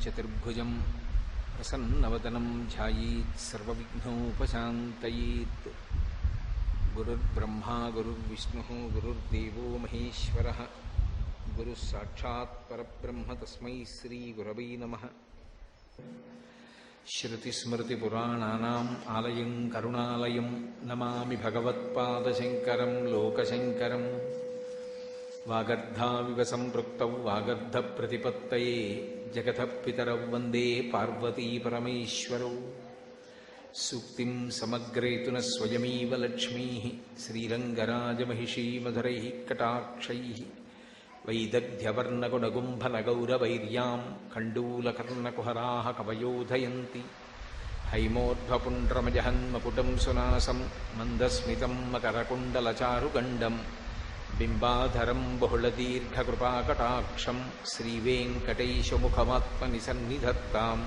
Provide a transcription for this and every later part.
చతుర్భుజం ప్రసన్నవదనం ధ్యాయేత్ సర్వవిఘ్నోపశాంతయేత్. గురుర్బ్రహ్మా గురుర్విష్ణుః గురుర్దేవో మహేశ్వరః. గురుః సాక్షాత్ పరబ్రహ్మ తస్మై శ్రీ గురవై నమః. శ్రుతిస్మృతిపురాణానాం ఆలయం కరుణాలయం నమామి భగవత్పాదశంకరం లోకశంకరం. వాగర్ధావివ సంపృక్తౌ వాగర్ధప్రతిపత్తయే జగతః పితరౌ వందే పార్వతీ పరమేశ్వరౌ. సూక్తిం సమగ్రేతున స్వయమేవ లక్ష్మీః శ్రీరంగరాజమహిషీమధురైః కటాక్షైః. వైదగ్ధ్యవర్ణగుణగుంభనగౌరవైర్యాం కండూలకర్ణకుహరాः కవయోధయంతి. హైమోర్ధ్వపుండ్రమజహన్మకుటం సునాసం మందస్మితం మకరకుండలచారుగండం. బింబాధరం బహుళదీర్ఘకృపాకటాక్షం శ్రీవేంకటేశముఖమాత్మనిసన్నిధత్తాం.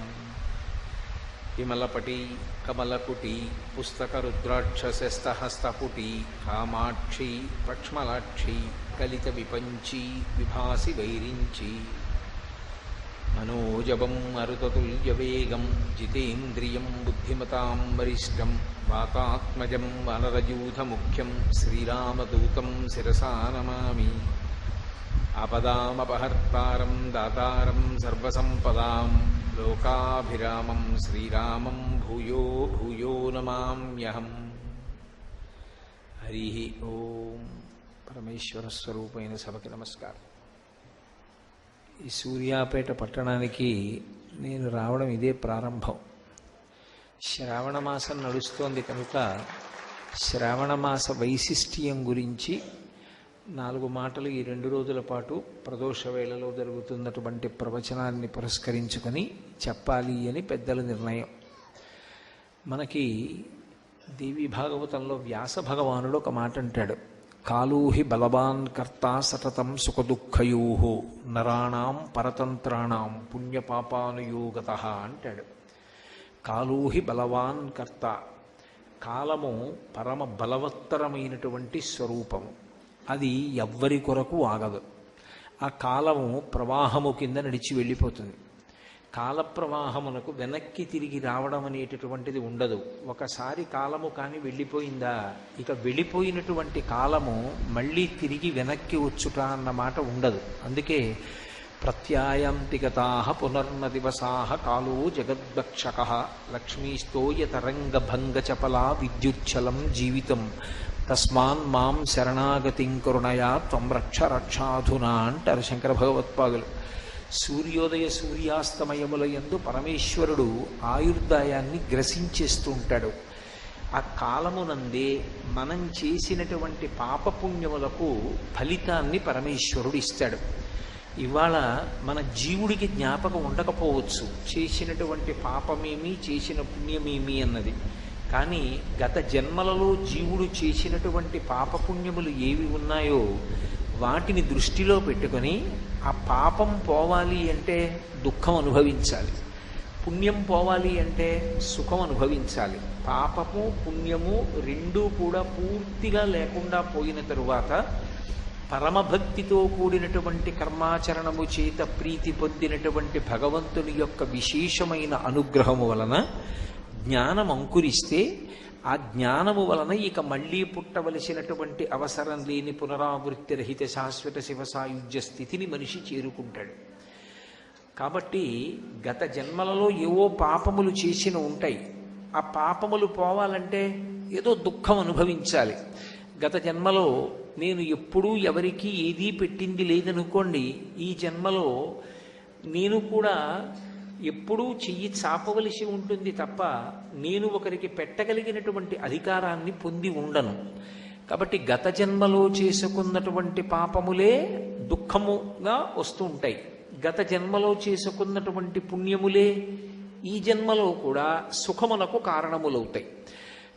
విమలపటీ కమలకుటీ పుస్తకరుద్రాక్షసస్తహస్తపుటీ కామాక్షీ పక్ష్మలాక్షీ కలిత విపంచీ విభాసి వైరించీ. మనోజవం మరుతతుల్యవేగం జితేంద్రియం బుద్ధిమతాం వరిష్టం. వాతాత్మజం వనరయూథముఖ్యం శ్రీరామదూతం శిరసా నమామి. ఆపదామపహర్తారం దాతారం సర్వసంపదాం లోకాభిరామం శ్రీరామం భూయో భూయో నమామ్యహం. హరి ఓం. పరమేశ్వర స్వరూపైన సభకి నమస్కారం. ఈ సూర్యాపేట పట్టణానికి నేను రావడం ఇదే ప్రారంభం. శ్రావణమాసం నడుస్తోంది కనుక శ్రావణమాస వైశిష్ట్యం గురించి 4 మాటలు ఈ 2 రోజుల పాటు ప్రదోష వేళలో జరుగుతున్నటువంటి ప్రవచనాన్ని పురస్కరించుకొని చెప్పాలి అని పెద్దల నిర్ణయం. మనకి దేవీ భాగవతంలో వ్యాస భగవానుడు ఒక మాట అంటాడు. కాళూహి బలవాన్ కర్త సతతం సుఖదుఃఖయోః నరాణాం పరతంత్రాణం పుణ్యపాపానుయోగతః అంటాడు. కాళూహి బలవాన్ కర్త. కాలము పరమ బలవత్తరమైనటువంటి స్వరూపము. అది ఎవ్వరి కొరకు ఆగదు. ఆ కాలము ప్రవాహము కింద నడిచి వెళ్ళిపోతుంది. కాల ప్రవాహమునకు వెనక్కి తిరిగి రావడం అనేటటువంటిది ఉండదు. ఒకసారి కాలము కానీ వెళ్ళిపోయిందా, ఇక వెళ్ళిపోయినటువంటి కాలము మళ్ళీ తిరిగి వెనక్కి వచ్చుట అన్నమాట ఉండదు. అందుకే ప్రత్యాయాంతి గతాః పునర్నదివసాః కాలో జగద్భక్షకః లక్ష్మీస్తోయతరంగభంగచపలా విద్యుచ్చలం జీవితం తస్మాన్ మాం శరణాగతిం కరుణయా త్వం రక్ష రక్షాధునా అంటారు శంకర భగవత్పాదులు. సూర్యోదయ సూర్యాస్తమయముల యందు పరమేశ్వరుడు ఆయుర్దాయాన్ని గ్రసించేస్తూ ఉంటాడు. ఆ కాలమునందే మనం చేసినటువంటి పాపపుణ్యములకు ఫలితాన్ని పరమేశ్వరుడు ఇస్తాడు. ఇవాళ మన జీవుడికి జ్ఞాపకం ఉండకపోవచ్చు చేసినటువంటి పాపమేమి చేసిన పుణ్యమేమి అన్నది. కానీ గత జన్మలలో జీవుడు చేసినటువంటి పాపపుణ్యములు ఏవి ఉన్నాయో వాటిని దృష్టిలో పెట్టుకొని ఆ పాపం పోవాలి అంటే దుఃఖం అనుభవించాలి, పుణ్యం పోవాలి అంటే సుఖం అనుభవించాలి. పాపము పుణ్యము రెండూ కూడా పూర్తిగా లేకుండా పోయిన తరువాత పరమభక్తితో కూడినటువంటి కర్మాచరణము చేత ప్రీతి పొందినటువంటి భగవంతుని యొక్క విశేషమైన అనుగ్రహము వలన జ్ఞానం అంకురిస్తే ఆ జ్ఞానము వలన ఇక మళ్ళీ పుట్టవలసినటువంటి అవసరం లేని పునరావృత్తి రహిత శాశ్వత శివ సాయుధ్య స్థితిని మనిషి చేరుకుంటాడు. కాబట్టి గత జన్మలలో ఏవో పాపములు చేసిన ఉంటాయి. ఆ పాపములు పోవాలంటే ఏదో దుఃఖం అనుభవించాలి. గత జన్మలో నేను ఎప్పుడూ ఎవరికీ ఏదీ పెట్టింది లేదనుకోండి, ఈ జన్మలో నేను కూడా ఎప్పుడూ చెయ్యి చాపవలసి ఉంటుంది తప్ప నేను ఒకరికి పెట్టగలిగినటువంటి అధికారాన్ని పొంది ఉండను. కాబట్టి గత జన్మలో చేసుకున్నటువంటి పాపములే దుఃఖముగా వస్తూ ఉంటాయి. గత జన్మలో చేసుకున్నటువంటి పుణ్యములే ఈ జన్మలో కూడా సుఖమునకు కారణములవుతాయి.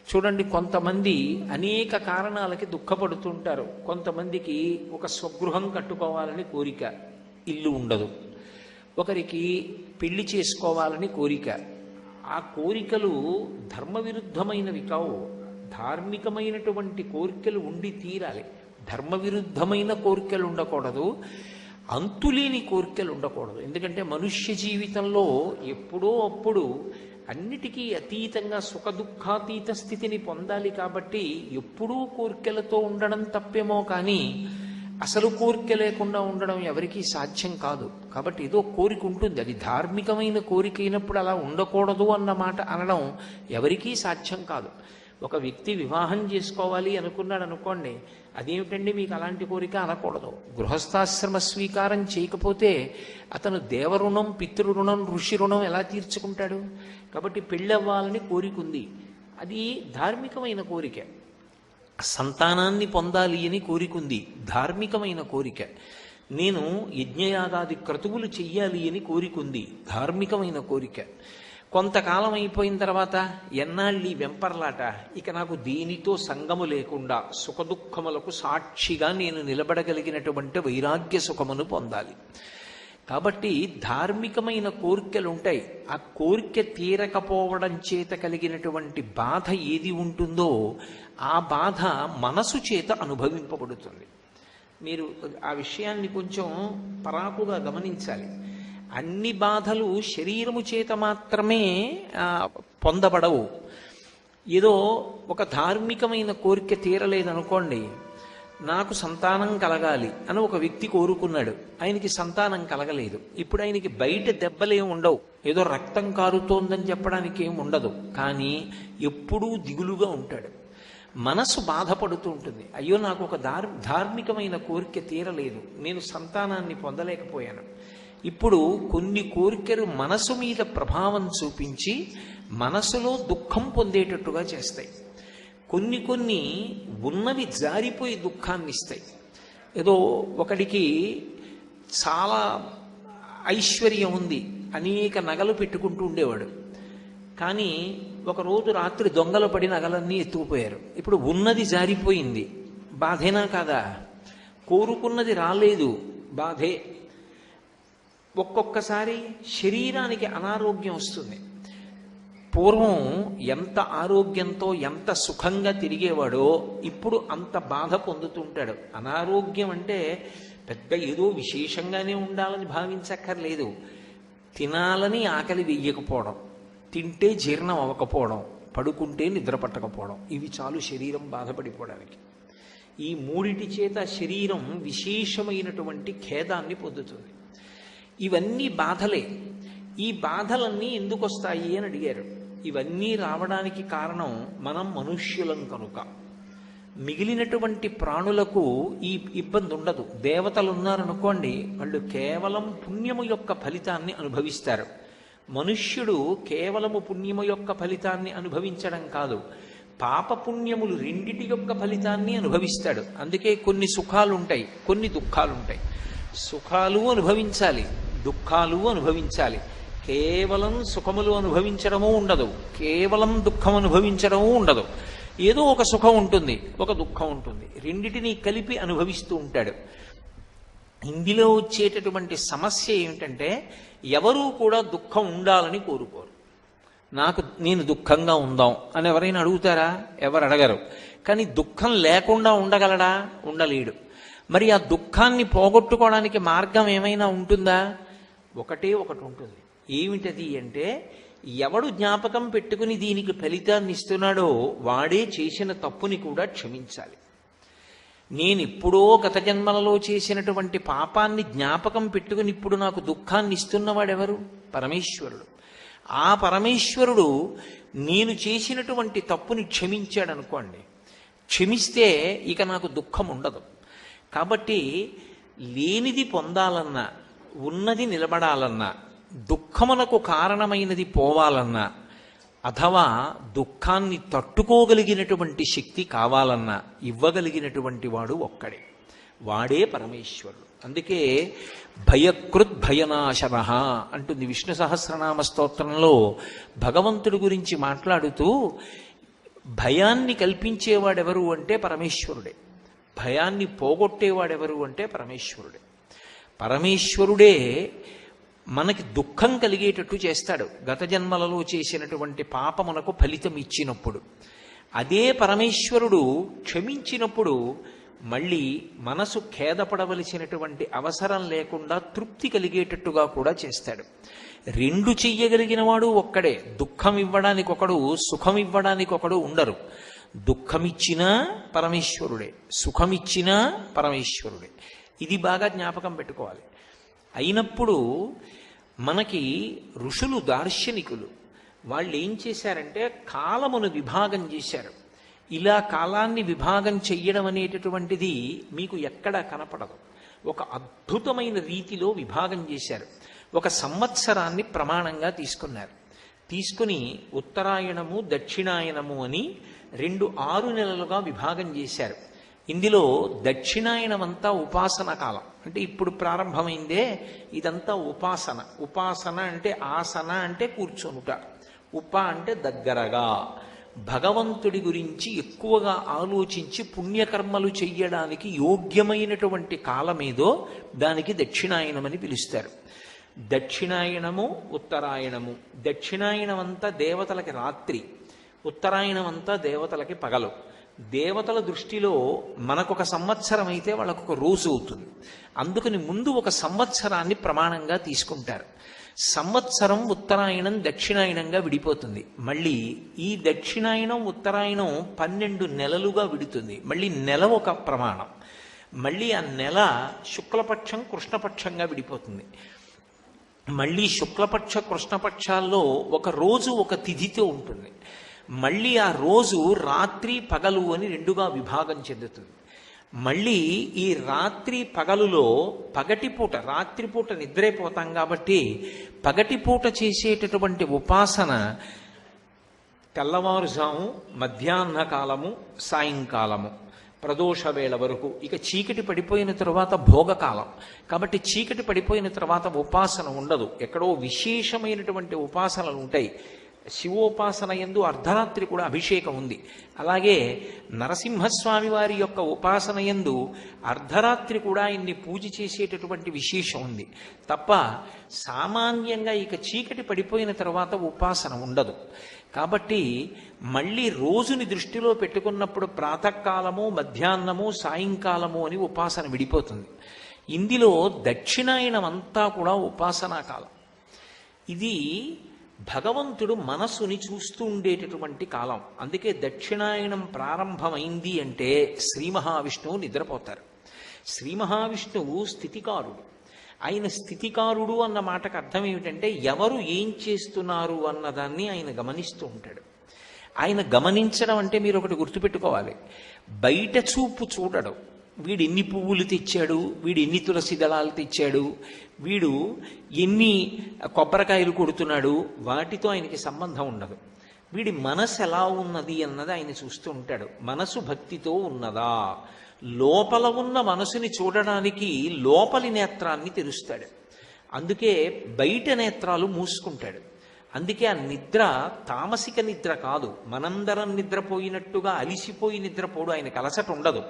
చూడండి, కొంతమంది అనేక కారణాలకి దుఃఖపడుతుంటారు. కొంతమందికి ఒక స్వగృహం కట్టుకోవాలని కోరిక, ఇల్లు ఉండదు. ఒకరికి పెళ్లి చేసుకోవాలని కోరిక. ఆ కోరికలు ధర్మవిరుద్ధమైనవి కావు. ధార్మికమైనటువంటి కోరికలు ఉండి తీరాలి. ధర్మవిరుద్ధమైన కోరికలు ఉండకూడదు. అంతులేని కోరికలు ఉండకూడదు. ఎందుకంటే మనుష్య జీవితంలో ఎప్పుడో అప్పుడు అన్నిటికీ అతీతంగా సుఖ దుఃఖాతీత స్థితిని పొందాలి. కాబట్టి ఎప్పుడూ కోరికలతో ఉండడం తప్పేమో కానీ అసలు కోరిక లేకుండా ఉండడం ఎవరికీ సాధ్యం కాదు. కాబట్టి ఏదో కోరిక ఉంటుంది, అది ధార్మికమైన కోరిక అయినప్పుడు అలా ఉండకూడదు అన్నమాట అనడం ఎవరికీ సాధ్యం కాదు. ఒక వ్యక్తి వివాహం చేసుకోవాలి అనుకున్నాడు అనుకోండి, అదేమిటండి మీకు అలాంటి కోరిక అనకూడదు. గృహస్థాశ్రమ స్వీకారం చేయకపోతే అతను దేవరుణం, పితృరుణం, ఋషి రుణం ఎలా తీర్చుకుంటాడు? కాబట్టి పెళ్ళవ్వాలని కోరిక ఉంది, అది ధార్మికమైన కోరిక. సంతానాన్ని పొందాలి అని కోరిక ఉంది, ధార్మికమైన కోరిక. నేను యజ్ఞయాగాది క్రతువులు చెయ్యాలి అని కోరిక ఉంది, ధార్మికమైన కోరిక. కొంతకాలం అయిపోయిన తర్వాత ఎన్నాళ్ళీ వెంపర్లాట, ఇక నాకు దీనితో సంగము లేకుండా సుఖదుఖములకు సాక్షిగా నేను నిలబడగలిగినటువంటి వైరాగ్య సుఖమును పొందాలి. కాబట్టి ధార్మికమైన కోరికలు ఉంటాయి. ఆ కోరిక తీరకపోవడం చేత కలిగినటువంటి బాధ ఏది ఉంటుందో ఆ బాధ మనసు చేత అనుభవింపబడుతుంది. మీరు ఆ విషయాన్ని కొంచెం పరాకుగా గమనించాలి. అన్ని బాధలు శరీరము చేత మాత్రమే పొందబడవు. ఏదో ఒక ధార్మికమైన కోరిక తీరలేదనుకోండి, నాకు సంతానం కలగాలి అని ఒక వ్యక్తి కోరుకున్నాడు, ఆయనకి సంతానం కలగలేదు. ఇప్పుడు ఆయనకి బయట దెబ్బలేం ఉండవు, ఏదో రక్తం కారుతోందని చెప్పడానికి ఏం ఉండదు, కానీ ఎప్పుడూ దిగులుగా ఉంటాడు. మనసు బాధపడుతూ ఉంటుంది, అయ్యో నాకు ఒక ధార్మికమైన కోరిక తీరలేదు, నేను సంతానాన్ని పొందలేకపోయాను. ఇప్పుడు కొన్ని కోరికలు మనసు మీద ప్రభావం చూపించి మనసులో దుఃఖం పొందేటట్టుగా చేస్తాయి. కొన్ని ఉన్నవి జారిపోయి దుఃఖాన్ని ఇస్తాయి. ఏదో ఒకడికి చాలా ఐశ్వర్యం ఉంది, అనేక నగలు పెట్టుకుంటూ ఉండేవాడు. కానీ ఒకరోజు రాత్రి దొంగలు పడి నగలన్నీ ఎత్తుకుపోయారు. ఇప్పుడు ఉన్నది జారిపోయింది, బాధేనా కాదా? కోరుకున్నది రాలేదు, బాధే. ఒక్కొక్కసారి శరీరానికి అనారోగ్యం వస్తుంది. పూర్వం ఎంత ఆరోగ్యంతో ఎంత సుఖంగా తిరిగేవాడో ఇప్పుడు అంత బాధ పొందుతుంటాడు. అనారోగ్యం అంటే పెద్ద ఏదో విశేషంగానే ఉండాలని భావించక్కర్లేదు. తినాలని ఆకలి వెయ్యకపోవడం, తింటే జీర్ణం అవ్వకపోవడం, పడుకుంటే నిద్ర పట్టకపోవడం, ఇవి చాలు శరీరం బాధపడిపోవడానికి. ఈ మూడిటి చేత శరీరం విశేషమైనటువంటి ఖేదాన్ని పొందుతుంది. ఇవన్నీ బాధలే. ఈ బాధలన్నీ ఎందుకు వస్తాయి అని అడిగారు. ఇవన్నీ రావడానికి కారణం మనం మనుష్యులం కనుక. మిగిలినటువంటి ప్రాణులకు ఈ ఇబ్బంది ఉండదు. దేవతలు ఉన్నారనుకోండి, వాళ్ళు కేవలం పుణ్యము యొక్క ఫలితాన్ని అనుభవిస్తారు. మనుష్యుడు కేవలము పుణ్యము యొక్క ఫలితాన్ని అనుభవించడం కాదు, పాపపుణ్యములు రెండిటి యొక్క ఫలితాన్ని అనుభవిస్తాడు. అందుకే కొన్ని సుఖాలు ఉంటాయి, కొన్ని దుఃఖాలు ఉంటాయి. సుఖాలు అనుభవించాలి, దుఃఖాలు అనుభవించాలి. కేవలం సుఖములు అనుభవించడము ఉండదు, కేవలం దుఃఖం అనుభవించడము ఉండదు. ఏదో ఒక సుఖం ఉంటుంది, ఒక దుఃఖం ఉంటుంది, రెండిటినీ కలిపి అనుభవిస్తూ ఉంటాడు. ఇందులో వచ్చేటటువంటి సమస్య ఏమిటంటే ఎవరూ కూడా దుఃఖం ఉండాలని కోరుకోరు. నేను దుఃఖంగా ఉందాం అని ఎవరైనా అడుగుతారా? ఎవరు అడగరు. కానీ దుఃఖం లేకుండా ఉండగలడా? ఉండలేడు. మరి ఆ దుఃఖాన్ని పోగొట్టుకోవడానికి మార్గం ఏమైనా ఉంటుందా? ఒకటే ఒకటి ఉంటుంది. ఏమిటది అంటే, ఎవడు జ్ఞాపకం పెట్టుకుని దీనికి ఫలితాన్ని ఇస్తున్నాడో వాడే చేసిన తప్పుని కూడా క్షమించాలి. నేనిప్పుడో గత జన్మలలో చేసినటువంటి పాపాన్ని జ్ఞాపకం పెట్టుకుని ఇప్పుడు నాకు దుఃఖాన్ని ఇస్తున్నవాడెవరు? పరమేశ్వరుడు. ఆ పరమేశ్వరుడు నేను చేసినటువంటి తప్పుని క్షమించాడు అనుకోండి, క్షమిస్తే ఇక నాకు దుఃఖం ఉండదు. కాబట్టి లేనిది పొందాలన్నా, ఉన్నది నిలబడాలన్నా, దుఃఖమునకు కారణమైనది పోవాలన్నా, అథవా దుఃఖాన్ని తట్టుకోగలిగినటువంటి శక్తి కావాలన్నా ఇవ్వగలిగినటువంటి వాడు ఒక్కడే, వాడే పరమేశ్వరుడు. అందుకే భయకృద్ భయనాశన అంటుంది విష్ణు సహస్రనామ స్తోత్రంలో. భగవంతుడి గురించి మాట్లాడుతూ భయాన్ని కల్పించేవాడెవరు అంటే పరమేశ్వరుడే, భయాన్ని పోగొట్టేవాడెవరు అంటే పరమేశ్వరుడే. పరమేశ్వరుడే మనకి దుఃఖం కలిగేటట్టు చేస్తాడు. గత జన్మలలో చేసినటువంటి పాపమునకు ఫలితం ఇచ్చినప్పుడు, అదే పరమేశ్వరుడు క్షమించినప్పుడు మళ్ళీ మనసు ఖేదపడవలసినటువంటి అవసరం లేకుండా తృప్తి కలిగేటట్టుగా కూడా చేస్తాడు. రెండు చెయ్యగలిగిన వాడు ఒక్కడే. దుఃఖం ఇవ్వడానికి ఒకడు, సుఖం ఇవ్వడానికి ఒకడు ఉండరు. దుఃఖమిచ్చినా పరమేశ్వరుడే, సుఖమిచ్చినా పరమేశ్వరుడే. ఇది బాగా జ్ఞాపకం పెట్టుకోవాలి. అయినప్పుడు మనకి ఋషులు, దార్శనికులు వాళ్ళు ఏం చేశారంటే కాలమును విభాగం చేశారు. ఇలా కాలాన్ని విభాగం చెయ్యడం అనేటటువంటిది మీకు ఎక్కడా కనపడదు. ఒక అద్భుతమైన రీతిలో విభాగం చేశారు. ఒక సంవత్సరాన్ని ప్రమాణంగా తీసుకున్నారు. తీసుకుని ఉత్తరాయణము, దక్షిణాయనము అని 2 6 నెలలుగా విభాగం చేశారు. ఇందులో దక్షిణాయనమంతా ఉపాసన కాలం. అంటే ఇప్పుడు ప్రారంభమైందే ఇదంతా ఉపాసన. ఉపాసన అంటే ఆసన అంటే కూర్చొనుట, ఉప అంటే దగ్గరగా, భగవంతుడి గురించి ఎక్కువగా ఆలోచించి పుణ్యకర్మలు చెయ్యడానికి యోగ్యమైనటువంటి కాలమేదో దానికి దక్షిణాయనమని పిలుస్తారు. దక్షిణాయనము, ఉత్తరాయణము. దక్షిణాయనమంతా దేవతలకి రాత్రి, ఉత్తరాయణమంతా దేవతలకి పగలు. దేవతల దృష్టిలో మనకొక సంవత్సరం అయితే వాళ్ళకొక రోజు అవుతుంది. అందుకని ముందు ఒక సంవత్సరాన్ని ప్రమాణంగా తీసుకుంటారు. సంవత్సరం ఉత్తరాయణం దక్షిణాయనంగా విడిపోతుంది. మళ్ళీ ఈ దక్షిణాయనం ఉత్తరాయణం 12 నెలలుగా విడుతుంది. మళ్ళీ నెల ఒక ప్రమాణం. మళ్ళీ ఆ నెల శుక్లపక్షం కృష్ణపక్షంగా విడిపోతుంది. మళ్ళీ శుక్లపక్ష కృష్ణపక్షాల్లో ఒక రోజు ఒక తిథితో ఉంటుంది. మళ్ళీ ఆ రోజు రాత్రి పగలు అని 2గా విభాగం చెందుతుంది. మళ్ళీ ఈ రాత్రి పగలులో పగటిపూట, రాత్రిపూట నిద్రైపోతాం కాబట్టి పగటిపూట చేసేటటువంటి ఉపాసన తెల్లవారుజాము, మధ్యాహ్న కాలము, సాయంకాలము, ప్రదోష వేళ వరకు. ఇక చీకటి పడిపోయిన తరువాత భోగకాలం కాబట్టి చీకటి పడిపోయిన తర్వాత ఉపాసన ఉండదు. ఎక్కడో విశేషమైనటువంటి ఉపాసనలు ఉంటాయి. శివోపాసన యందు అర్ధరాత్రి కూడా అభిషేకం ఉంది. అలాగే నరసింహస్వామి వారి యొక్క ఉపాసన యందు అర్ధరాత్రి కూడా ఆయన్ని పూజ చేసేటటువంటి విశేషం ఉంది. తప్ప సామాన్యంగా ఇక చీకటి పడిపోయిన తర్వాత ఉపాసన ఉండదు. కాబట్టి మళ్ళీ రోజుని దృష్టిలో పెట్టుకున్నప్పుడు ప్రాతకాలము, మధ్యాహ్నము, సాయంకాలము అని ఉపాసన విడిపోతుంది. ఇందులో దక్షిణాయనం అంతా కూడా ఉపాసనా కాలం. ఇది భగవంతుడు మనస్సుని చూస్తూ ఉండేటటువంటి కాలం. అందుకే దక్షిణాయనం ప్రారంభమైంది అంటే శ్రీ మహావిష్ణువు నిద్రపోతారు. శ్రీ మహావిష్ణువు స్థితికారుడు. ఆయన స్థితికారుడు అన్న మాటకు అర్థం ఏమిటంటే ఎవరు ఏం చేస్తున్నారు అన్నదాన్ని ఆయన గమనిస్తూ ఉంటాడు. ఆయన గమనించడం అంటే మీరు ఒకటి గుర్తుపెట్టుకోవాలి, బయట చూపు చూడడు. వీడు ఎన్ని పువ్వులు తెచ్చాడు, వీడు ఎన్ని తులసి దళాలు తెచ్చాడు, వీడు ఎన్ని కొబ్బరికాయలు కొడుతున్నాడు, వాటితో ఆయనకి సంబంధం ఉండదు. వీడి మనసు ఎలా ఉన్నది అన్నది ఆయన చూస్తూ ఉంటాడు. మనసు భక్తితో ఉన్నదా, లోపల ఉన్న మనసుని చూడడానికి లోపలి నేత్రాన్ని తెరుస్తాడు. అందుకే బయట నేత్రాలు మూసుకుంటాడు. అందుకే ఆ నిద్ర తామసిక నిద్ర కాదు. మనందరం నిద్రపోయినట్టుగా అలిసిపోయి నిద్రపోడు. ఆయనకు అలసట ఉండదు.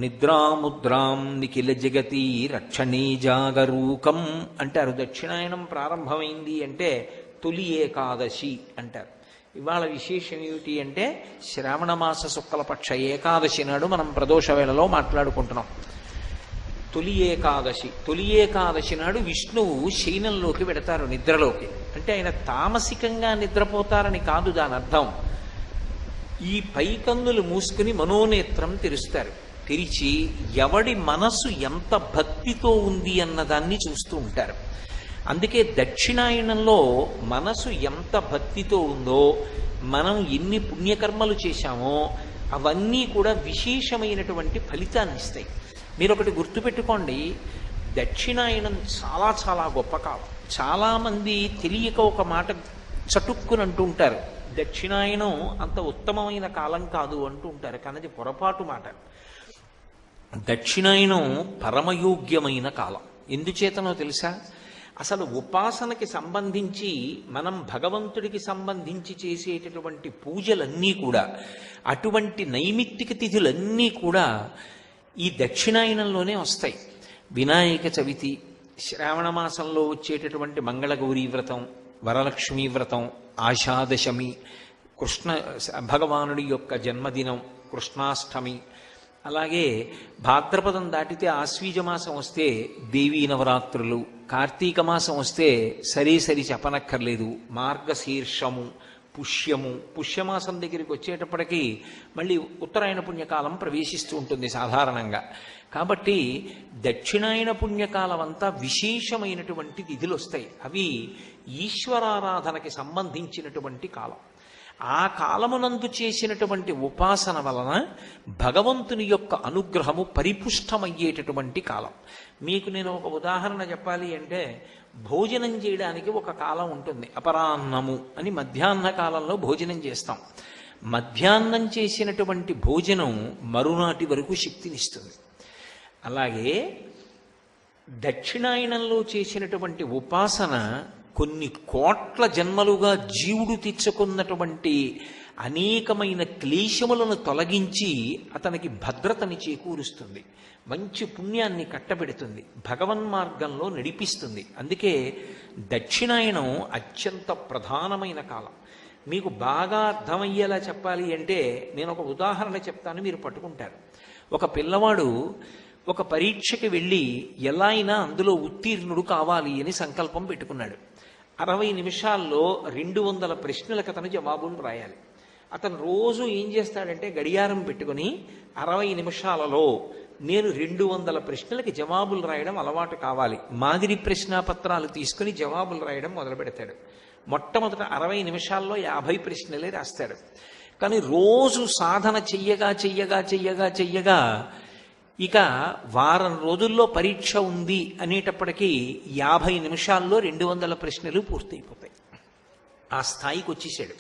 నిద్రాముద్రాం నిఖిల జగతి రక్షణీ జాగరూకం అంటారు. దక్షిణాయనం ప్రారంభమైంది అంటే తొలి ఏకాదశి అంటారు. ఇవాళ విశేషం ఏమిటి అంటే శ్రావణమాస శుక్లపక్ష ఏకాదశి నాడు మనం ప్రదోష వేళలో మాట్లాడుకుంటున్నాం. తొలి ఏకాదశి. తొలి ఏకాదశి నాడు విష్ణువు శయనంలోకి పెడతారు, నిద్రలోకి. అంటే ఆయన తామసికంగా నిద్రపోతారని కాదు దాని అర్థం. ఈ పైకన్నులు మూసుకుని మనోనేత్రం తెరుస్తారు. తెరిచి ఎవడి మనసు ఎంత భక్తితో ఉంది అన్నదాన్ని చూస్తూ ఉంటారు. అందుకే దక్షిణాయనంలో మనసు ఎంత భక్తితో ఉందో, మనం ఎన్ని పుణ్యకర్మలు చేశామో అవన్నీ కూడా విశేషమైనటువంటి ఫలితాన్ని ఇస్తాయి. మీరు ఒకటి గుర్తుపెట్టుకోండి, దక్షిణాయనం చాలా చాలా గొప్ప కాలం. చాలామంది తెలియక ఒక మాట చటుక్కుని అంటూ ఉంటారు, దక్షిణాయనం అంత ఉత్తమమైన కాలం కాదు అంటూ ఉంటారు. కానీ అది పొరపాటు మాట. దక్షిణాయనం పరమయోగ్యమైన కాలం. ఎందుచేతనో తెలుసా? అసలు ఉపాసనకి సంబంధించి మనం భగవంతుడికి సంబంధించి చేసేటటువంటి పూజలన్నీ కూడా, అటువంటి నైమిత్తిక తిథులన్నీ కూడా ఈ దక్షిణాయనంలోనే వస్తాయి. వినాయక చవితి, శ్రావణ మాసంలో వచ్చేటటువంటి మంగళగౌరీ వ్రతం, వరలక్ష్మీ వ్రతం, ఆషాదశమి, కృష్ణ భగవానుడి యొక్క జన్మదినం, కృష్ణాష్టమి, అలాగే భాద్రపదం దాటితే ఆశ్వీజ మాసం వస్తే దేవీ నవరాత్రులు, కార్తీక మాసం వస్తే సరి చెప్పనక్కర్లేదు, మార్గశీర్షము, పుష్యము. పుష్యమాసం దగ్గరికి వచ్చేటప్పటికీ మళ్ళీ ఉత్తరాయణ పుణ్యకాలం ప్రవేశిస్తూ ఉంటుంది సాధారణంగా. కాబట్టి దక్షిణాయన పుణ్యకాలం అంతా విశేషమైనటువంటి తిథులు వస్తాయి. అవి ఈశ్వరారాధనకి సంబంధించినటువంటి కాలం. ఆ కాలమునందు చేసినటువంటి ఉపాసన వలన భగవంతుని యొక్క అనుగ్రహము పరిపుష్టమయ్యేటటువంటి కాలం. మీకు నేను ఒక ఉదాహరణ చెప్పాలి అంటే, భోజనం చేయడానికి ఒక కాలం ఉంటుంది, అపరాన్నము అని. మధ్యాహ్న కాలంలో భోజనం చేస్తాం. మధ్యాహ్నం చేసినటువంటి భోజనం మరునాటి వరకు శక్తినిస్తుంది. అలాగే దక్షిణాయనంలో చేసినటువంటి ఉపాసన కొన్ని కోట్ల జన్మలుగా జీవుడు తెచ్చుకున్నటువంటి అనేకమైన క్లేశములను తొలగించి అతనికి భద్రతని చేకూరుస్తుంది, మంచి పుణ్యాన్ని కట్టబెడుతుంది, భగవన్మార్గంలో నడిపిస్తుంది. అందుకే దక్షిణాయనం అత్యంత ప్రధానమైన కాలం. మీకు బాగా అర్థమయ్యేలా చెప్పాలి అంటే నేను ఒక ఉదాహరణ చెప్తాను, మీరు పట్టుకుంటారు. ఒక పిల్లవాడు ఒక పరీక్షకి వెళ్ళి ఎలా అయినా అందులో ఉత్తీర్ణుడు కావాలి అని సంకల్పం పెట్టుకున్నాడు. 60 నిమిషాల్లో 200 ప్రశ్నలకు అతను జవాబులు రాయాలి. అతను రోజు ఏం చేస్తాడంటే గడియారం పెట్టుకుని 60 నిమిషాలలో నేను 200 ప్రశ్నలకి జవాబులు రాయడం అలవాటు కావాలి, మాదిరి ప్రశ్నాపత్రాలు తీసుకుని జవాబులు రాయడం మొదలు పెడతాడు. మొట్టమొదట 60 నిమిషాల్లో 50 ప్రశ్నలే రాస్తాడు. కానీ రోజు సాధన చెయ్యగా ఇక వారం రోజుల్లో పరీక్ష ఉంది అనేటప్పటికీ 50 నిమిషాల్లో 200 ప్రశ్నలు పూర్తయిపోతాయి. ఆ స్థాయికి వచ్చేసాడు.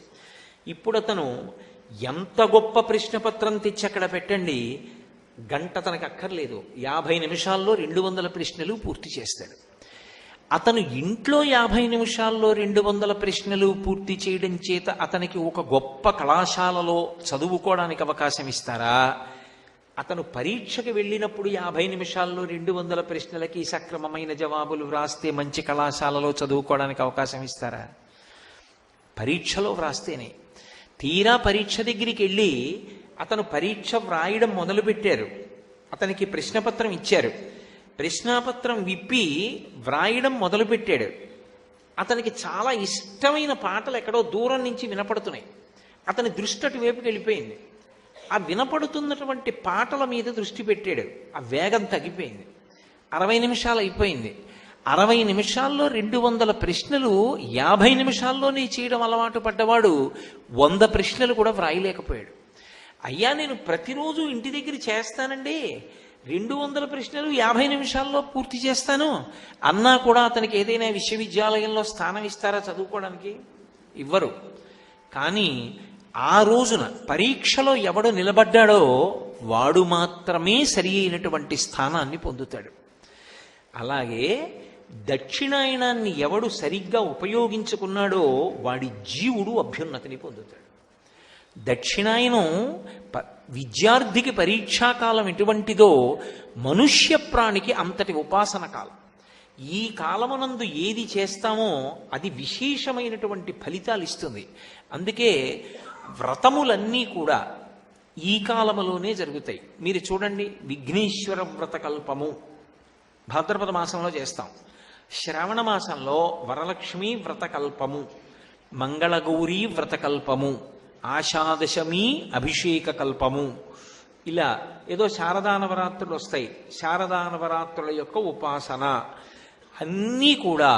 ఇప్పుడు అతను ఎంత గొప్ప ప్రశ్నపత్రం తెచ్చి అక్కడ పెట్టండి, గంట తనకు అక్కర్లేదు, 50 నిమిషాల్లో 200 ప్రశ్నలు పూర్తి చేస్తాడు. అతను ఇంట్లో 50 నిమిషాల్లో 200 ప్రశ్నలు పూర్తి చేయడం చేత అతనికి ఒక గొప్ప కళాశాలలో చదువుకోవడానికి అవకాశం ఇస్తారా? అతను పరీక్షకి వెళ్ళినప్పుడు 50 నిమిషాల్లో 200 ప్రశ్నలకి సక్రమమైన జవాబులు వ్రాస్తే మంచి కళాశాలలో చదువుకోవడానికి అవకాశం ఇస్తారా? పరీక్షలో వ్రాస్తేనే. తీరా పరీక్ష దగ్గరికి వెళ్ళి అతను పరీక్ష వ్రాయడం మొదలుపెట్టారు. అతనికి ప్రశ్నపత్రం ఇచ్చారు. ప్రశ్నాపత్రం విప్పి వ్రాయడం మొదలుపెట్టాడు. అతనికి చాలా ఇష్టమైన పాటలు ఎక్కడో దూరం నుంచి వినపడుతున్నాయి. అతని దృష్టి అటువైపుకి వెళ్ళిపోయింది. ఆ వినపడుతున్నటువంటి పాటల మీద దృష్టి పెట్టాడు. ఆ వేగం తగ్గిపోయింది. 60 నిమిషాలు అయిపోయింది. 60 నిమిషాల్లో 200 ప్రశ్నలు 50 నిమిషాల్లోనే చేయడం అలవాటు పడ్డవాడు 100 ప్రశ్నలు కూడా వ్రాయలేకపోయాడు. అయ్యా, నేను ప్రతిరోజు ఇంటి దగ్గర చేస్తానండి, 200 ప్రశ్నలు 50 నిమిషాల్లో పూర్తి చేస్తాను అన్నా కూడా అతనికి ఏదైనా విశ్వవిద్యాలయంలో స్థానం ఇస్తారా చదువుకోవడానికి? ఇవ్వరు. కానీ ఆ రోజున పరీక్షలో ఎవడు నిలబడ్డాడో వాడు మాత్రమే సరి అయినటువంటి స్థానాన్ని పొందుతాడు. అలాగే దక్షిణాయనాన్ని ఎవడు సరిగ్గా ఉపయోగించుకున్నాడో వాడి జీవుడు అభ్యున్నతిని పొందుతాడు. దక్షిణాయనం విద్యార్థికి పరీక్షాకాలం ఎటువంటిదో మనుష్య ప్రాణికి అంతటి ఉపాసన కాలం. ఈ కాలమునందు ఏది చేస్తామో అది విశేషమైనటువంటి ఫలితాలు ఇస్తుంది. అందుకే వ్రతములన్నీ కూడా ఈ కాలములోనే జరుగుతాయి. మీరు చూడండి, విఘ్నేశ్వర వ్రతకల్పము భాద్రపద మాసంలో చేస్తాం. శ్రావణ మాసంలో వరలక్ష్మి వ్రతకల్పము, మంగళగౌరీ వ్రతకల్పము, ఆషాదశమి అభిషేక కల్పము, ఇలా ఏదో శారదా నవరాత్రులు వస్తాయి. శారదా నవరాత్రుల యొక్క ఉపాసన అన్నీ కూడా